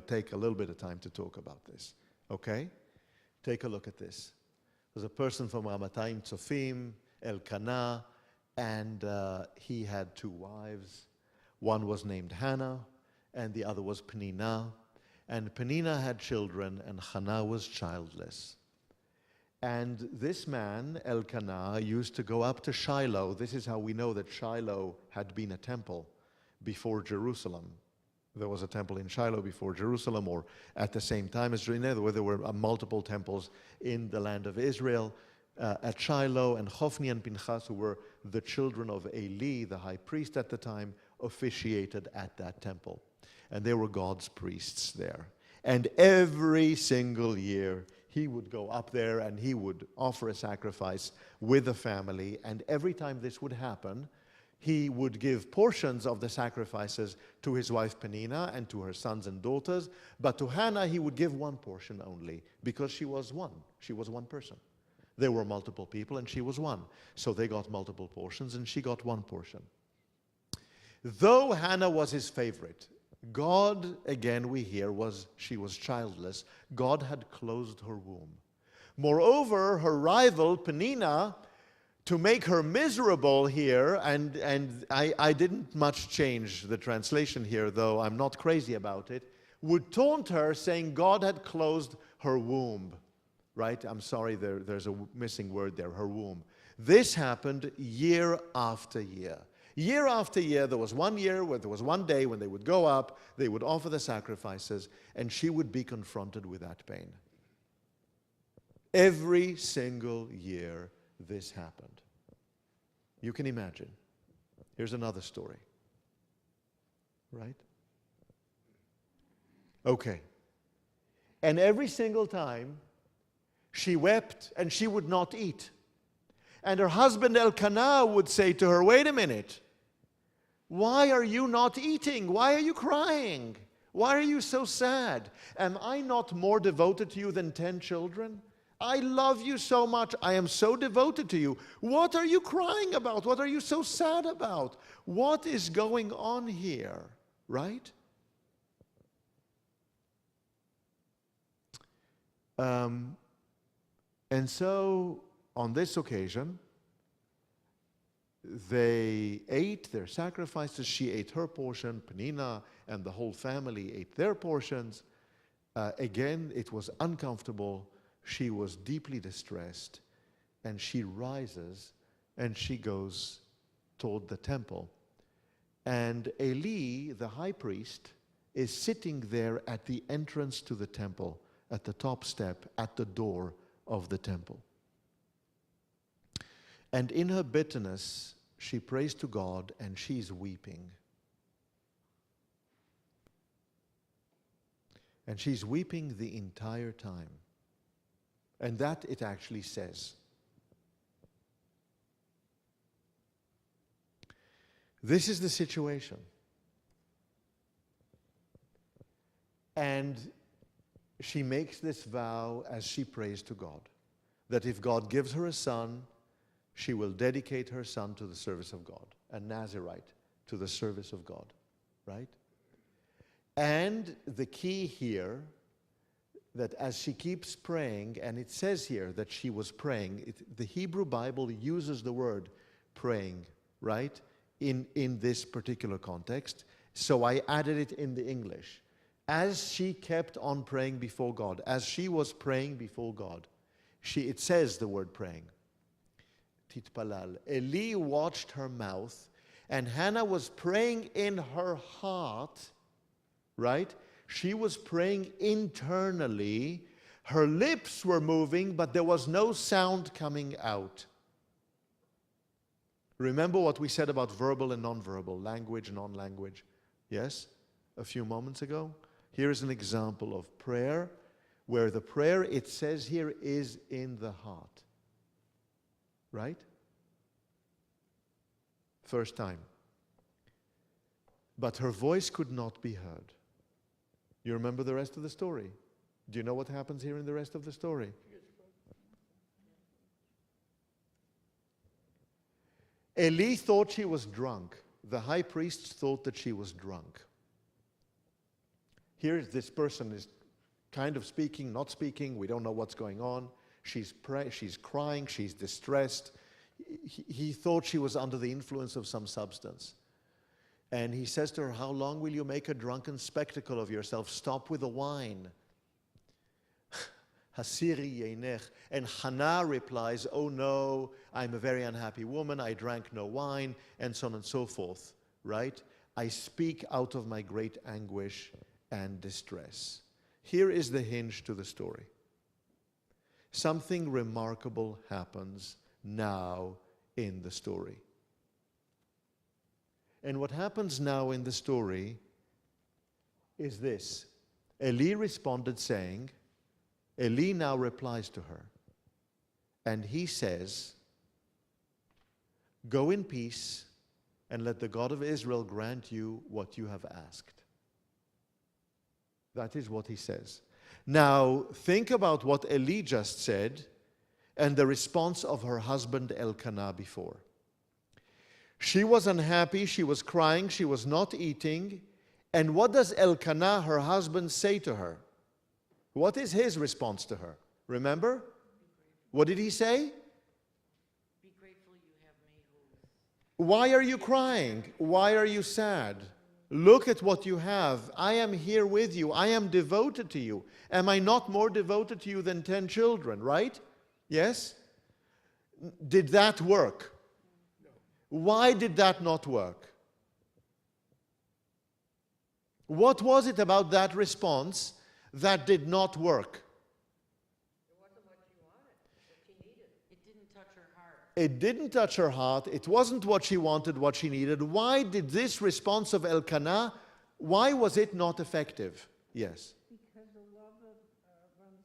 B: take a little bit of time to talk about this. Okay? Take a look at this. There's a person from Ramatayim Tzofim, Elkanah, and he had two wives. One was named Hannah, and the other was Peninnah. And Peninnah had children, and Hannah was childless. And this man, Elkanah, used to go up to Shiloh. This is how we know that Shiloh had been a temple before Jerusalem. There was a temple in Shiloh before Jerusalem, or at the same time as Jerusalem. There were multiple temples in the land of Israel. At Shiloh, and Hophni and Pinchas, who were the children of Eli, the high priest at the time, officiated at that temple. And they were God's priests there. And every single year, he would go up there and he would offer a sacrifice with the family. And every time this would happen, he would give portions of the sacrifices to his wife Peninnah and to her sons and daughters. But to Hannah, he would give one portion only, because she was one. She was one person. There were multiple people and she was one. So they got multiple portions and she got one portion. Though Hannah was his favorite, God, again we hear, she was childless. God had closed her womb. Moreover, her rival Peninnah, to make her miserable here, and I didn't much change the translation here, though I'm not crazy about it, would taunt her, saying God had closed her womb. Right? I'm sorry, there's a missing word there, her womb. This happened year after year. Year after year, there was one year where there was one day when they would go up, they would offer the sacrifices, and she would be confronted with that pain. Every single year, this happened. You can imagine. Here's another story. Right? Okay. And every single time, she wept and she would not eat. And her husband Elkanah would say to her, wait a minute, why are you not eating? Why are you crying? Why are you so sad? Am I not more devoted to you than 10 children? I love you so much. I am so devoted to you. What are you crying about? What are you so sad about? What is going on here? Right? And so, on this occasion, they ate their sacrifices. She ate her portion. Peninnah and the whole family ate their portions. Again, it was uncomfortable. She was deeply distressed. And she rises and she goes toward the temple. And Eli, the high priest, is sitting there at the entrance to the temple, at the top step, at the door of the temple. And in her bitterness, she prays to God and she's weeping. And she's weeping the entire time. And that it actually says. This is the situation. And she makes this vow as she prays to God, that if God gives her a son, she will dedicate her son to the service of God, a Nazirite to the service of God, right? And the key here, that as she keeps praying, and it says here that she was praying, the Hebrew Bible uses the word praying, right, in this particular context, so I added it in the English. As she kept on praying before God, as she was praying before God, it says the word praying. Titpalal. Eli watched her mouth, and Hannah was praying in her heart, right? She was praying internally. Her lips were moving, but there was no sound coming out. Remember what we said about verbal and nonverbal, language and non-language? Yes? A few moments ago? Here is an example of prayer where the prayer, it says here, is in the heart. Right? First time. But her voice could not be heard. You remember the rest of the story? Do you know what happens here in the rest of the story? Eli thought she was drunk. The high priest thought that she was drunk. Here, this person is kind of speaking, not speaking. We don't know what's going on. She's crying. She's distressed. He thought she was under the influence of some substance. And he says to her, how long will you make a drunken spectacle of yourself? Stop with the wine. Hasiri yeinech. And Hannah replies, oh no, I'm a very unhappy woman. I drank no wine, and so on and so forth, right? I speak out of my great anguish and distress. Here is the hinge to the story. Something remarkable happens now in the story. And what happens now in the story is this. Eli responded saying, Eli now replies to her, and he says, go in peace, and let the God of Israel grant you what you have asked. That is what he says. Now, think about what Eli just said and the response of her husband Elkanah before. She was unhappy, she was crying, she was not eating. And what does Elkanah, her husband, say to her? What is his response to her? Remember? What did he say?
D: Be grateful you have me.
B: Why are you crying? Why are you sad? Look at what you have. I am here with you. I am devoted to you. Am I not more devoted to you than 10 children, right? Yes? Did that work?
G: No.
B: Why did that not work? What was it about that response that did not work?
H: It wasn't what she wanted, what she needed.
D: It didn't touch her heart.
B: It didn't touch her heart. It wasn't what she wanted, what she needed. Why did this response of Elkanah, why was it not effective? Yes.
A: Because the love of one's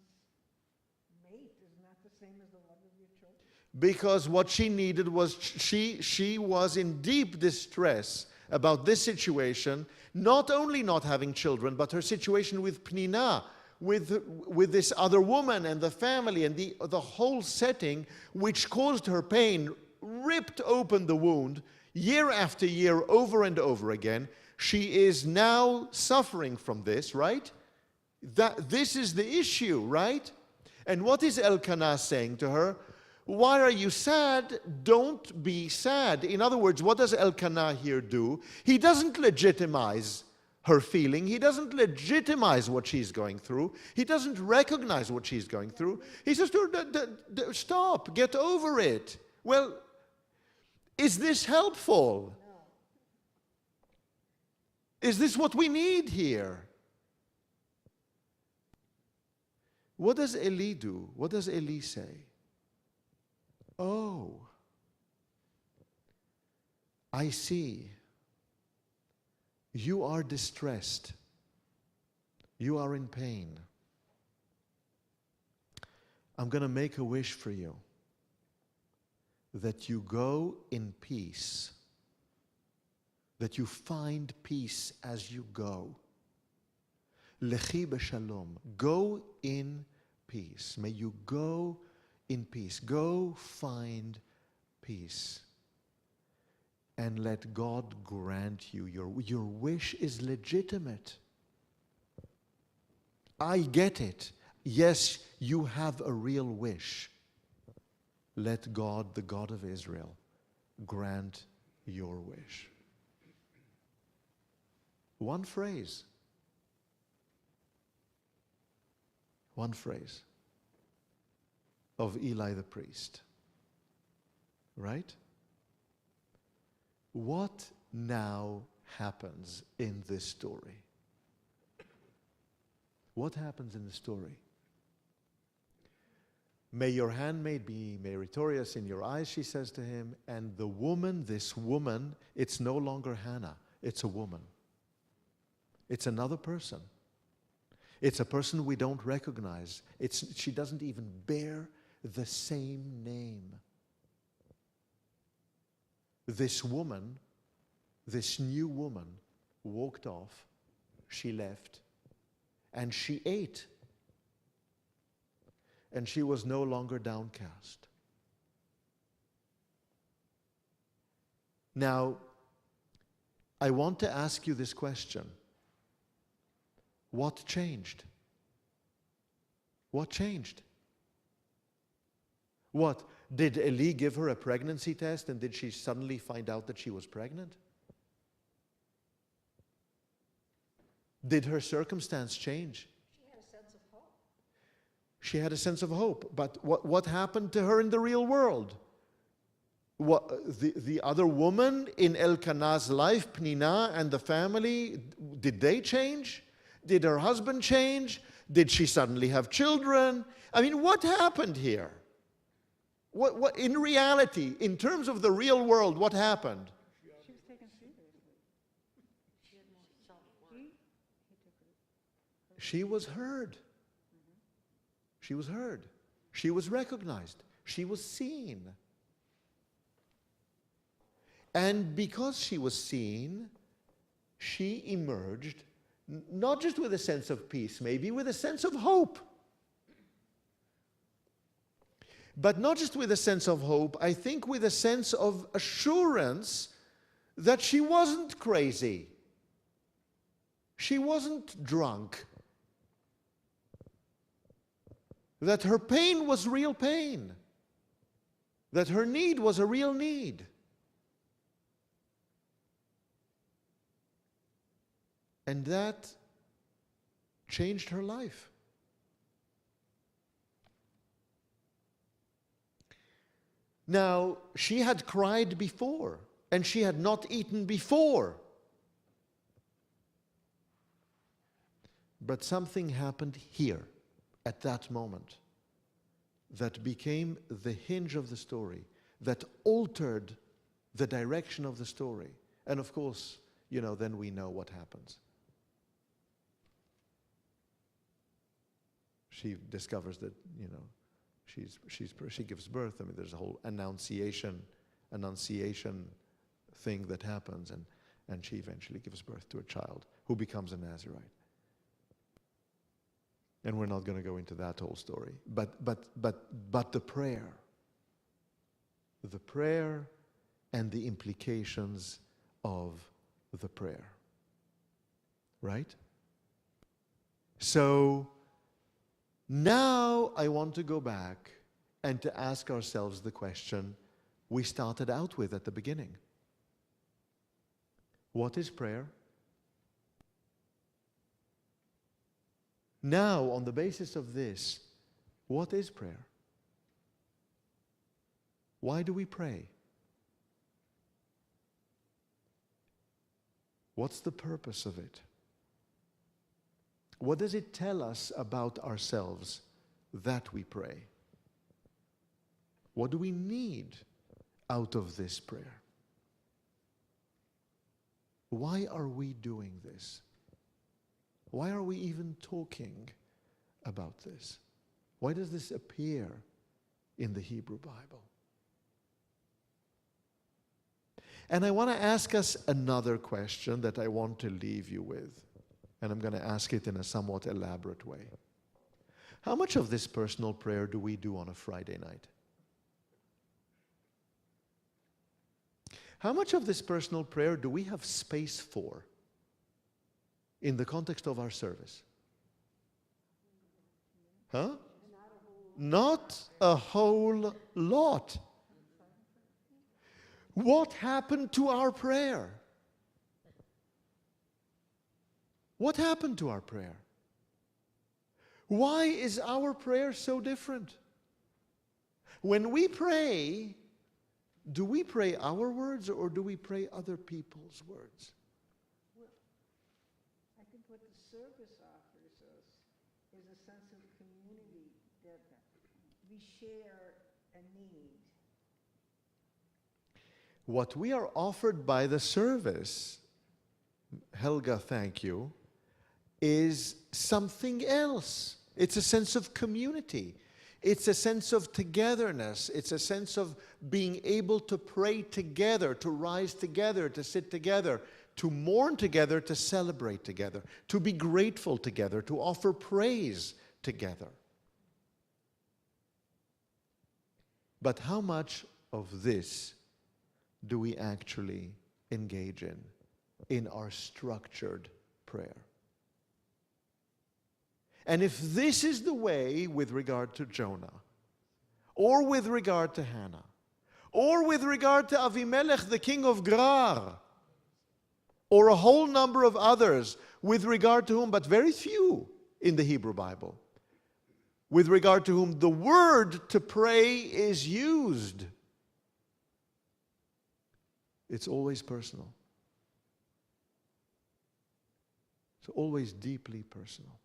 A: mate is not the same as the love of your children.
B: Because what she needed was, she was in deep distress about this situation, not only not having children, but her situation with Pnina, with this other woman and the family and the whole setting, which caused her pain, ripped open the wound year after year, over and over again. She is now suffering from this, right? This is the issue, right? And what is Elkanah saying to her? Why are you sad? Don't be sad. In other words, what does Elkanah here do? He doesn't legitimize her feeling. He doesn't legitimize what she's going through. He doesn't recognize what she's going through. He says to her, stop, get over it. Well, is this helpful? Is this what we need here? What does Eli do? What does Eli say? Oh, I see. You are distressed. You are in pain. I'm going to make a wish for you that you go in peace, that you find peace as you go. Lechi b'shalom. Go in peace. May you go in peace. Go find peace. And let God grant you your wish is legitimate. I get it. Yes, you have a real wish. Let God, the God of Israel, grant your wish. One phrase. One phrase of Eli the priest. Right? What now happens in this story? What happens in the story? May your handmaid be meritorious in your eyes, she says to him. And the woman, this woman, it's no longer Hannah. It's a woman. It's another person. It's a person we don't recognize. She doesn't even bear the same name. This woman, this new woman, walked off. She left. And she ate. And she was no longer downcast. Now, I want to ask you this question. What changed? What changed? What? Did Eli give her a pregnancy test and did she suddenly find out that she was pregnant? Did her circumstance change?
H: She had a sense of hope.
B: She had a sense of hope. But what happened to her in the real world? The other woman in Elkanah's life, Pnina, and the family, did they change? Did her husband change? Did she suddenly have children? I mean, what happened here? What in reality, in terms of the real world, what happened?
A: She was taken seriously.
B: She was heard. She was heard. She was recognized. She was seen. And because she was seen, she emerged not just with a sense of peace, maybe with a sense of hope. But not just with a sense of hope, I think with a sense of assurance that she wasn't crazy. She wasn't drunk. That her pain was real pain. That her need was a real need. And that changed her life. Now, she had cried before, and she had not eaten before. But something happened here, at that moment, that became the hinge of the story, that altered the direction of the story. And of course, then we know what happens. She discovers that, she gives birth. I mean, there's a whole annunciation thing that happens, and she eventually gives birth to a child who becomes a Nazirite. And we're not going to go into that whole story. But the prayer and the implications of the prayer. Right? So now I want to go back and to ask ourselves the question we started out with at the beginning. What is prayer? Now, on the basis of this, what is prayer? Why do we pray? What's the purpose of it? What does it tell us about ourselves that we pray? What do we need out of this prayer? Why are we doing this? Why are we even talking about this? Why does this appear in the Hebrew Bible? And I want to ask us another question that I want to leave you with. And I'm going to ask it in a somewhat elaborate way. How much of this personal prayer do we do on a Friday night? How much of this personal prayer do we have space for in the context of our service? Huh? Not a whole lot. What happened to our prayer? What happened to our prayer? Why is our prayer so different? When we pray, do we pray our words or do we pray other people's words?
C: I think what the service offers us is a sense of community, that we share a need.
B: What we are offered by the service, Helga, thank you, is something else. It's a sense of community. It's a sense of togetherness. It's a sense of being able to pray together, to rise together, to sit together, to mourn together, to celebrate together, to be grateful together, to offer praise together. But how much of this do we actually engage in our structured prayer? And if this is the way with regard to Jonah, or with regard to Hannah, or with regard to Avimelech, the king of Gerar, or a whole number of others with regard to whom, but very few in the Hebrew Bible, with regard to whom the word to pray is used, it's always personal. It's always deeply personal.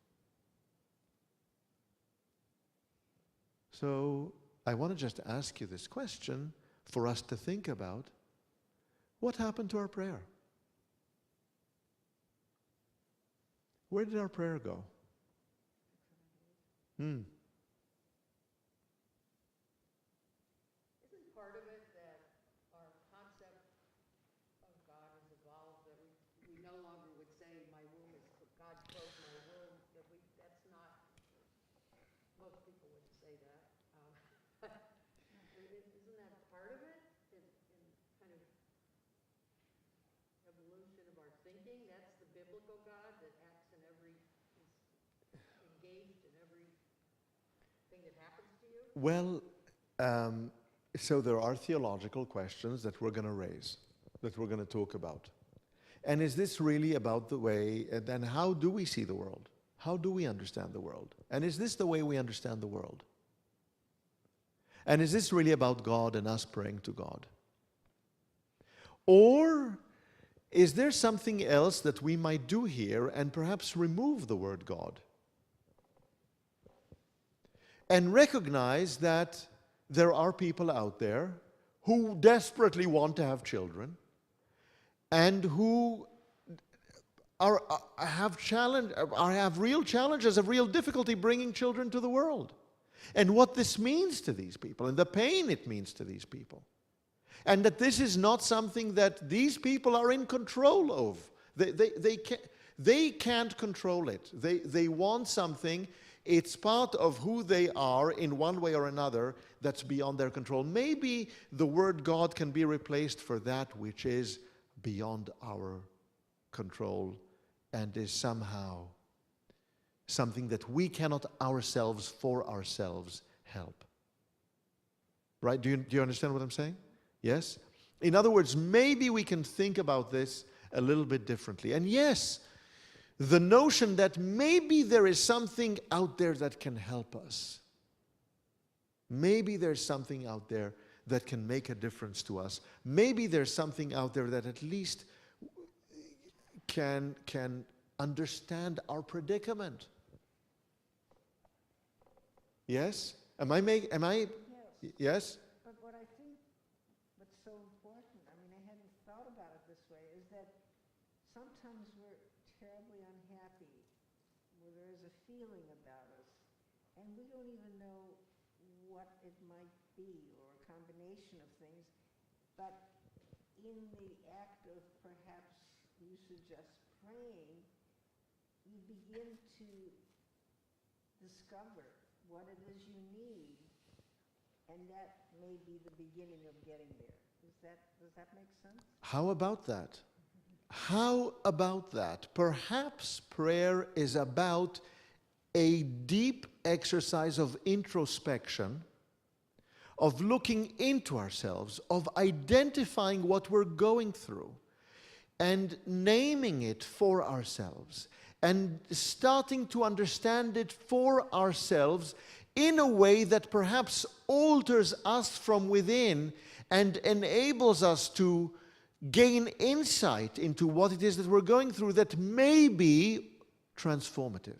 B: So I want to just ask you this question for us to think about. What happened to our prayer? Where did our prayer go?
H: Isn't part of it that our concept of God has evolved, that we no longer would say, my womb is, God closed my womb, that that's not, most people wouldn't say that. Isn't that part of it, in kind of evolution of our thinking? That's the biblical God that acts in every, is engaged in every thing that happens to you?
B: Well, so there are theological questions that we're going to raise, that we're going to talk about. And is this really about the way, and then how do we see the world? How do we understand the world? And is this the way we understand the world? And is this really about God and us praying to God? Or is there something else that we might do here and perhaps remove the word God? And recognize that there are people out there who desperately want to have children and who have real challenges, have real difficulty bringing children to the world. And what this means to these people, and the pain it means to these people. And that this is not something that these people are in control of. They can't control it. They want something. It's part of who they are in one way or another that's beyond their control. Maybe the word God can be replaced for that which is beyond our control and is somehow something that we cannot ourselves for ourselves help. Right? Do you understand what I'm saying? Yes? In other words, maybe we can think about this a little bit differently. And yes, the notion that maybe there is something out there that can help us. Maybe there's something out there that can make a difference to us. Maybe there's something out there that at least can understand our predicament. Yes? Yes?
C: But what I think what's so important, I mean, I hadn't thought about it this way, is that sometimes we're terribly unhappy where there is a feeling about us, and we don't even know what it might be, or a combination of things, but in the act of perhaps, you suggest praying, you begin to discover what it is you need, and that may be the beginning of getting there. Does that make sense?
B: How about that? How about that? Perhaps prayer is about a deep exercise of introspection, of looking into ourselves, of identifying what we're going through, and naming it for ourselves, and starting to understand it for ourselves in a way that perhaps alters us from within and enables us to gain insight into what it is that we're going through that may be transformative.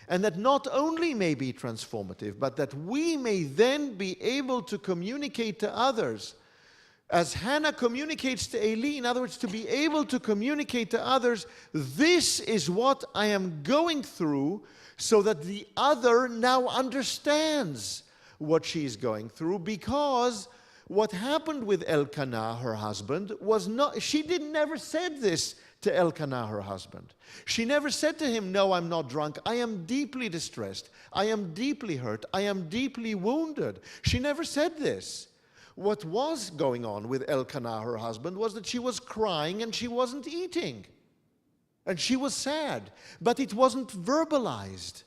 B: And that not only may be transformative, but that we may then be able to communicate to others. As Hannah communicates to Eli, in other words, to be able to communicate to others, this is what I am going through, so that the other now understands what she's going through, because what happened with Elkanah, her husband, was not, she never said this to Elkanah, her husband. She never said to him, no, I'm not drunk. I am deeply distressed. I am deeply hurt. I am deeply wounded. She never said this. What was going on with Elkanah, her husband, was that she was crying and she wasn't eating. And she was sad, but it wasn't verbalized.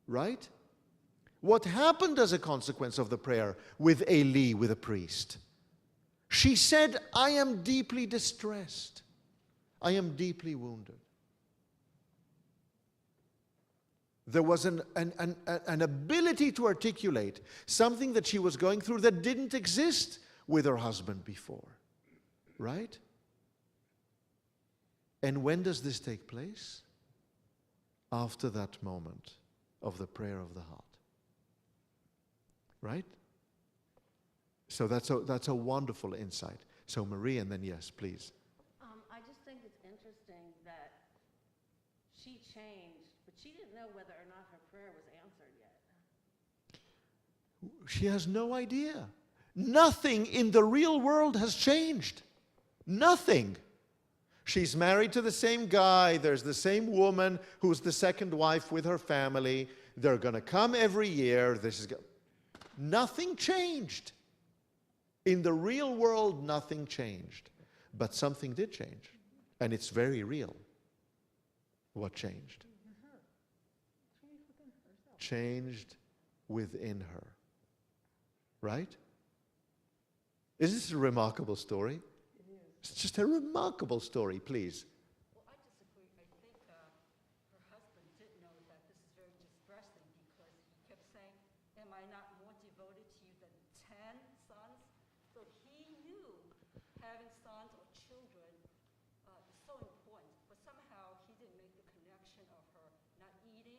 B: Right? What happened as a consequence of the prayer with Eli, with a priest? She said, I am deeply distressed. I am deeply wounded. There was an ability to articulate something that she was going through that didn't exist with her husband before. Right? And when does this take place? After that moment of the prayer of the heart. Right? So that's a wonderful insight. So Marie, and then yes, please.
H: I just think it's interesting that she changed, but she didn't know whether or not her prayer was answered yet.
B: She has no idea. Nothing in the real world has changed. Nothing. She's married to the same guy. There's the same woman who's the second wife with her family. They're going to come every year. Nothing changed. In the real world, nothing changed. But something did change. And it's very real. What changed? Changed within her. Right? Is this a remarkable story? It's just a remarkable story, please.
H: Well, I disagree. I think her husband did know that this is very distressing because he kept saying, am I not more devoted to you than 10 sons? So he knew having sons or children is so important, but somehow he didn't make the connection of her not eating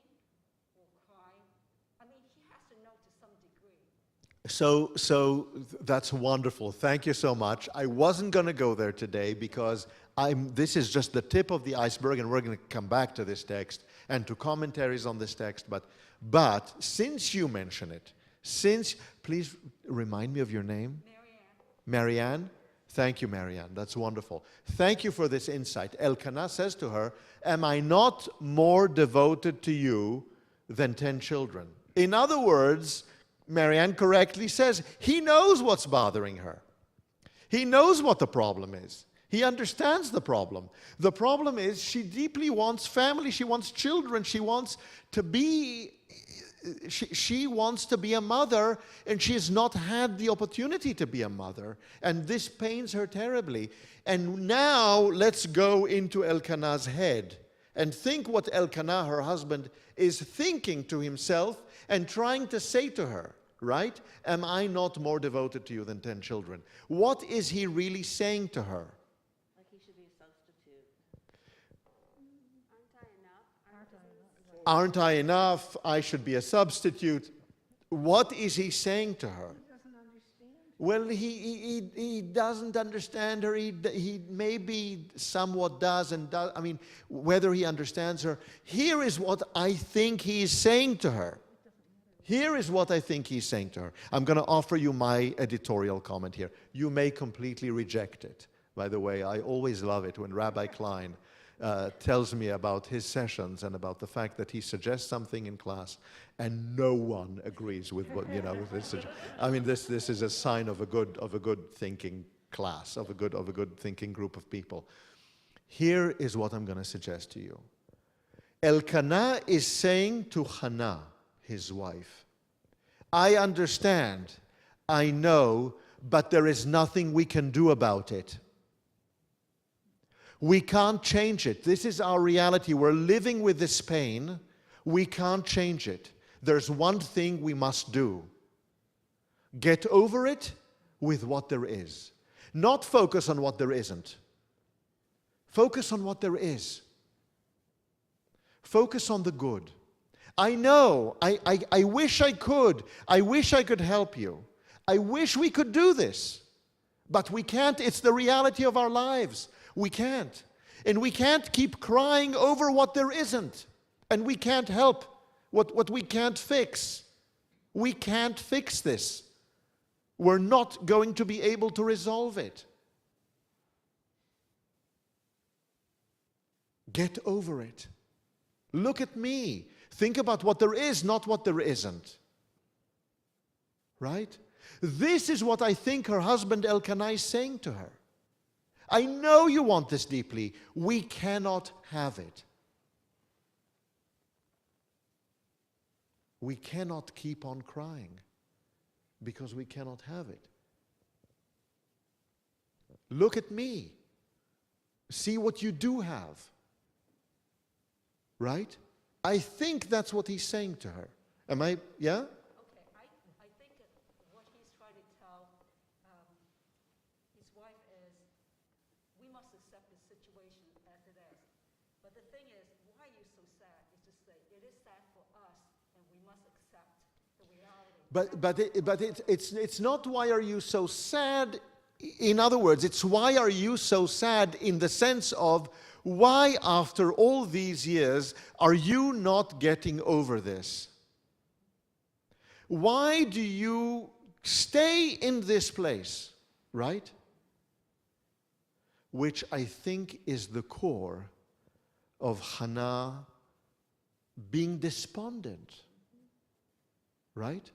H: or crying. I mean, he has to know to some degree.
B: So that's wonderful. Thank you so much. I wasn't going to go there today because this is just the tip of the iceberg, and we're going to come back to this text and to commentaries on this text. But since you mention it, please remind me of your name. Marianne. Thank you, Marianne. That's wonderful. Thank you for this insight. Elkanah says to her, am I not more devoted to you than 10 children? In other words, Marianne correctly says, he knows what's bothering her. He knows what the problem is. He understands the problem. The problem is she deeply wants family. She wants children. She wants to be a mother, and she has not had the opportunity to be a mother. And this pains her terribly. And now let's go into Elkanah's head and think what Elkanah, her husband, is thinking to himself and trying to say to her, right? Am I not more devoted to you than 10 children? What is he really saying to her?
H: Like he should be a substitute.
B: Aren't I enough? I should be a substitute. What is he saying to her?
C: He doesn't understand.
B: Well, he doesn't understand her. He maybe somewhat does and does. I mean, whether he understands her. Here is what I think he is saying to her. Here is what I think he's saying to her. I'm going to offer you my editorial comment here. You may completely reject it. By the way, I always love it when Rabbi Klein tells me about his sessions and about the fact that he suggests something in class and no one agrees with what, with this. I mean, this is a sign of a good thinking class, of a good thinking group of people. Here is what I'm going to suggest to you. Elkanah is saying to Hannah, his wife, I understand, I know, but there is nothing we can do about it. We can't change it. This is our reality. We're living with this pain. We can't change it. There's one thing we must do. Get over it with what there is. Not focus on what there isn't. Focus on what there is. Focus on the good. I know, I wish I could. I wish I could help you. I wish we could do this. But we can't. It's the reality of our lives. We can't. And we can't keep crying over what there isn't. And we can't help what we can't fix. We can't fix this. We're not going to be able to resolve it. Get over it. Look at me. Think about what there is, not what there isn't. Right? This is what I think her husband Elkanah is saying to her. I know you want this deeply. We cannot have it. We cannot keep on crying because we cannot have it. Look at me. See what you do have. Right? I think that's what he's saying to her. Am I, yeah?
H: Okay, I think what he's trying to tell his wife is, we must accept the situation as it is. But the thing is, why are you so sad? Is to say, it is sad for us, and we must accept the reality.
B: But it's not why are you so sad. In other words, it's why are you so sad in the sense of why after all these years are you not getting over this? Why do you stay in this place, right? Which I think is the core of Hannah being despondent, right?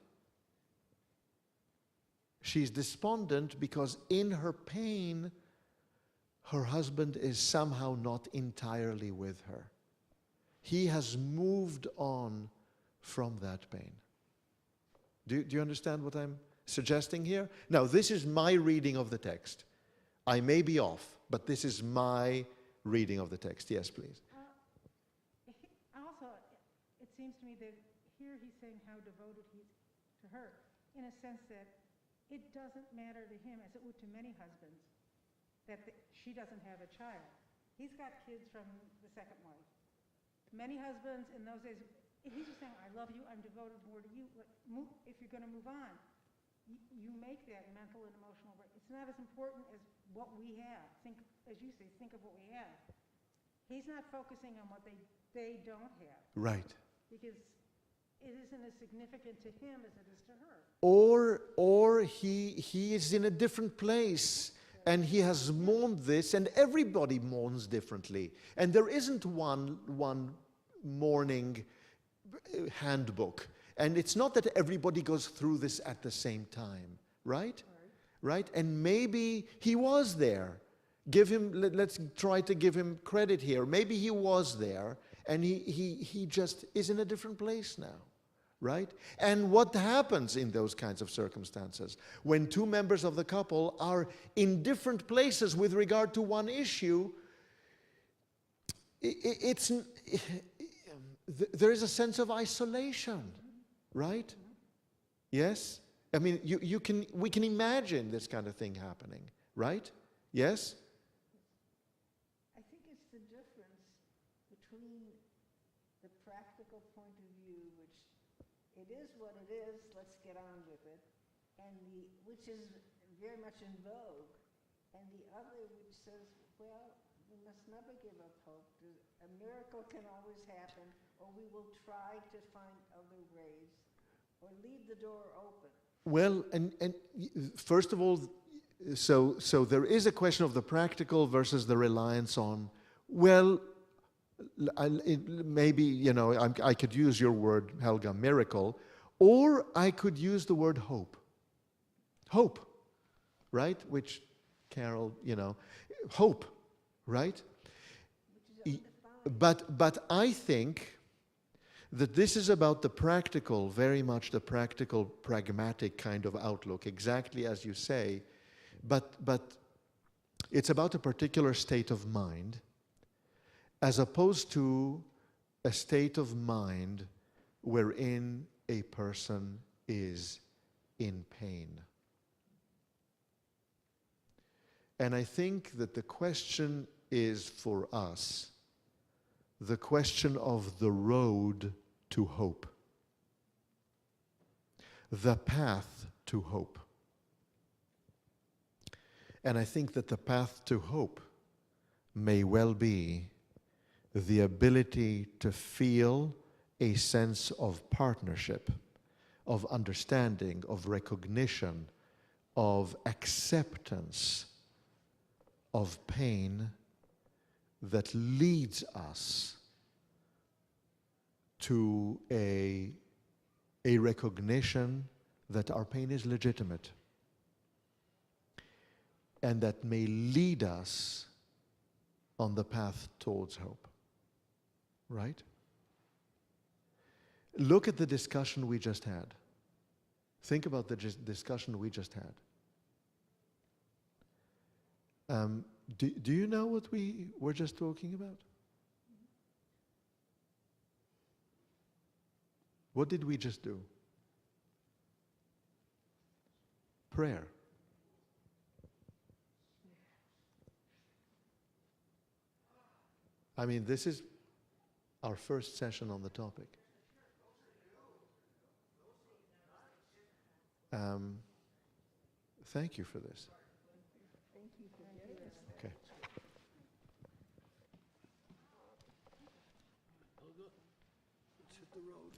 B: She's despondent because in her pain, her husband is somehow not entirely with her. He has moved on from that pain. Do you understand what I'm suggesting here? Now, this is my reading of the text. I may be off, but this is my reading of the text. Yes, please.
A: Also, it seems to me that here he's saying how devoted he is to her, in a sense that it doesn't matter to him, as it would to many husbands, that she doesn't have a child. He's got kids from the second wife. Many husbands in those days, he's just saying, I love you, I'm devoted more to you. If you're going to move on, you make that mental and emotional break. It's not as important as what we have. Think, as you say, think of what we have. He's not focusing on what they don't have.
B: Right.
A: Because it isn't as significant to him as it is to her.
B: Or he is in a different place and he has mourned this, and everybody mourns differently. And there isn't one mourning handbook. And it's not that everybody goes through this at the same time, right? Right? And maybe he was there. Let's try to give him credit here. Maybe he was there and he just is in a different place now. Right? And what happens in those kinds of circumstances? When two members of the couple are in different places with regard to one issue, there is a sense of isolation, right? Yes? I mean, we can imagine this kind of thing happening, right? Yes?
C: I think it's the difference between the practical point of view, which it is what it is, let's get on with it, and which is very much in vogue, and the other which says, well, we must never give up hope. A miracle can always happen, or we will try to find other ways, or leave the door open.
B: Well, and first of all, so there is a question of the practical versus the reliance on, well, maybe, I could use your word, Helga, miracle, or I could use the word hope. Hope, right? Which, Carol, hope, right? But I think that this is about the practical, very much the practical, pragmatic kind of outlook, exactly as you say, but it's about a particular state of mind, as opposed to a state of mind wherein a person is in pain. And I think that the question is for us, the question of the road to hope, the path to hope. And I think that the path to hope may well be the ability to feel a sense of partnership, of understanding, of recognition, of acceptance of pain that leads us to a recognition that our pain is legitimate and that may lead us on the path towards hope. Right? Look at the discussion we just had. Think about the discussion we just had. Do you know what we were just talking about? What did we just do? Prayer. I mean, this is our first session on the topic. Thank you for this.
C: Thank you for getting us.
B: Okay.
G: Let's hit the road.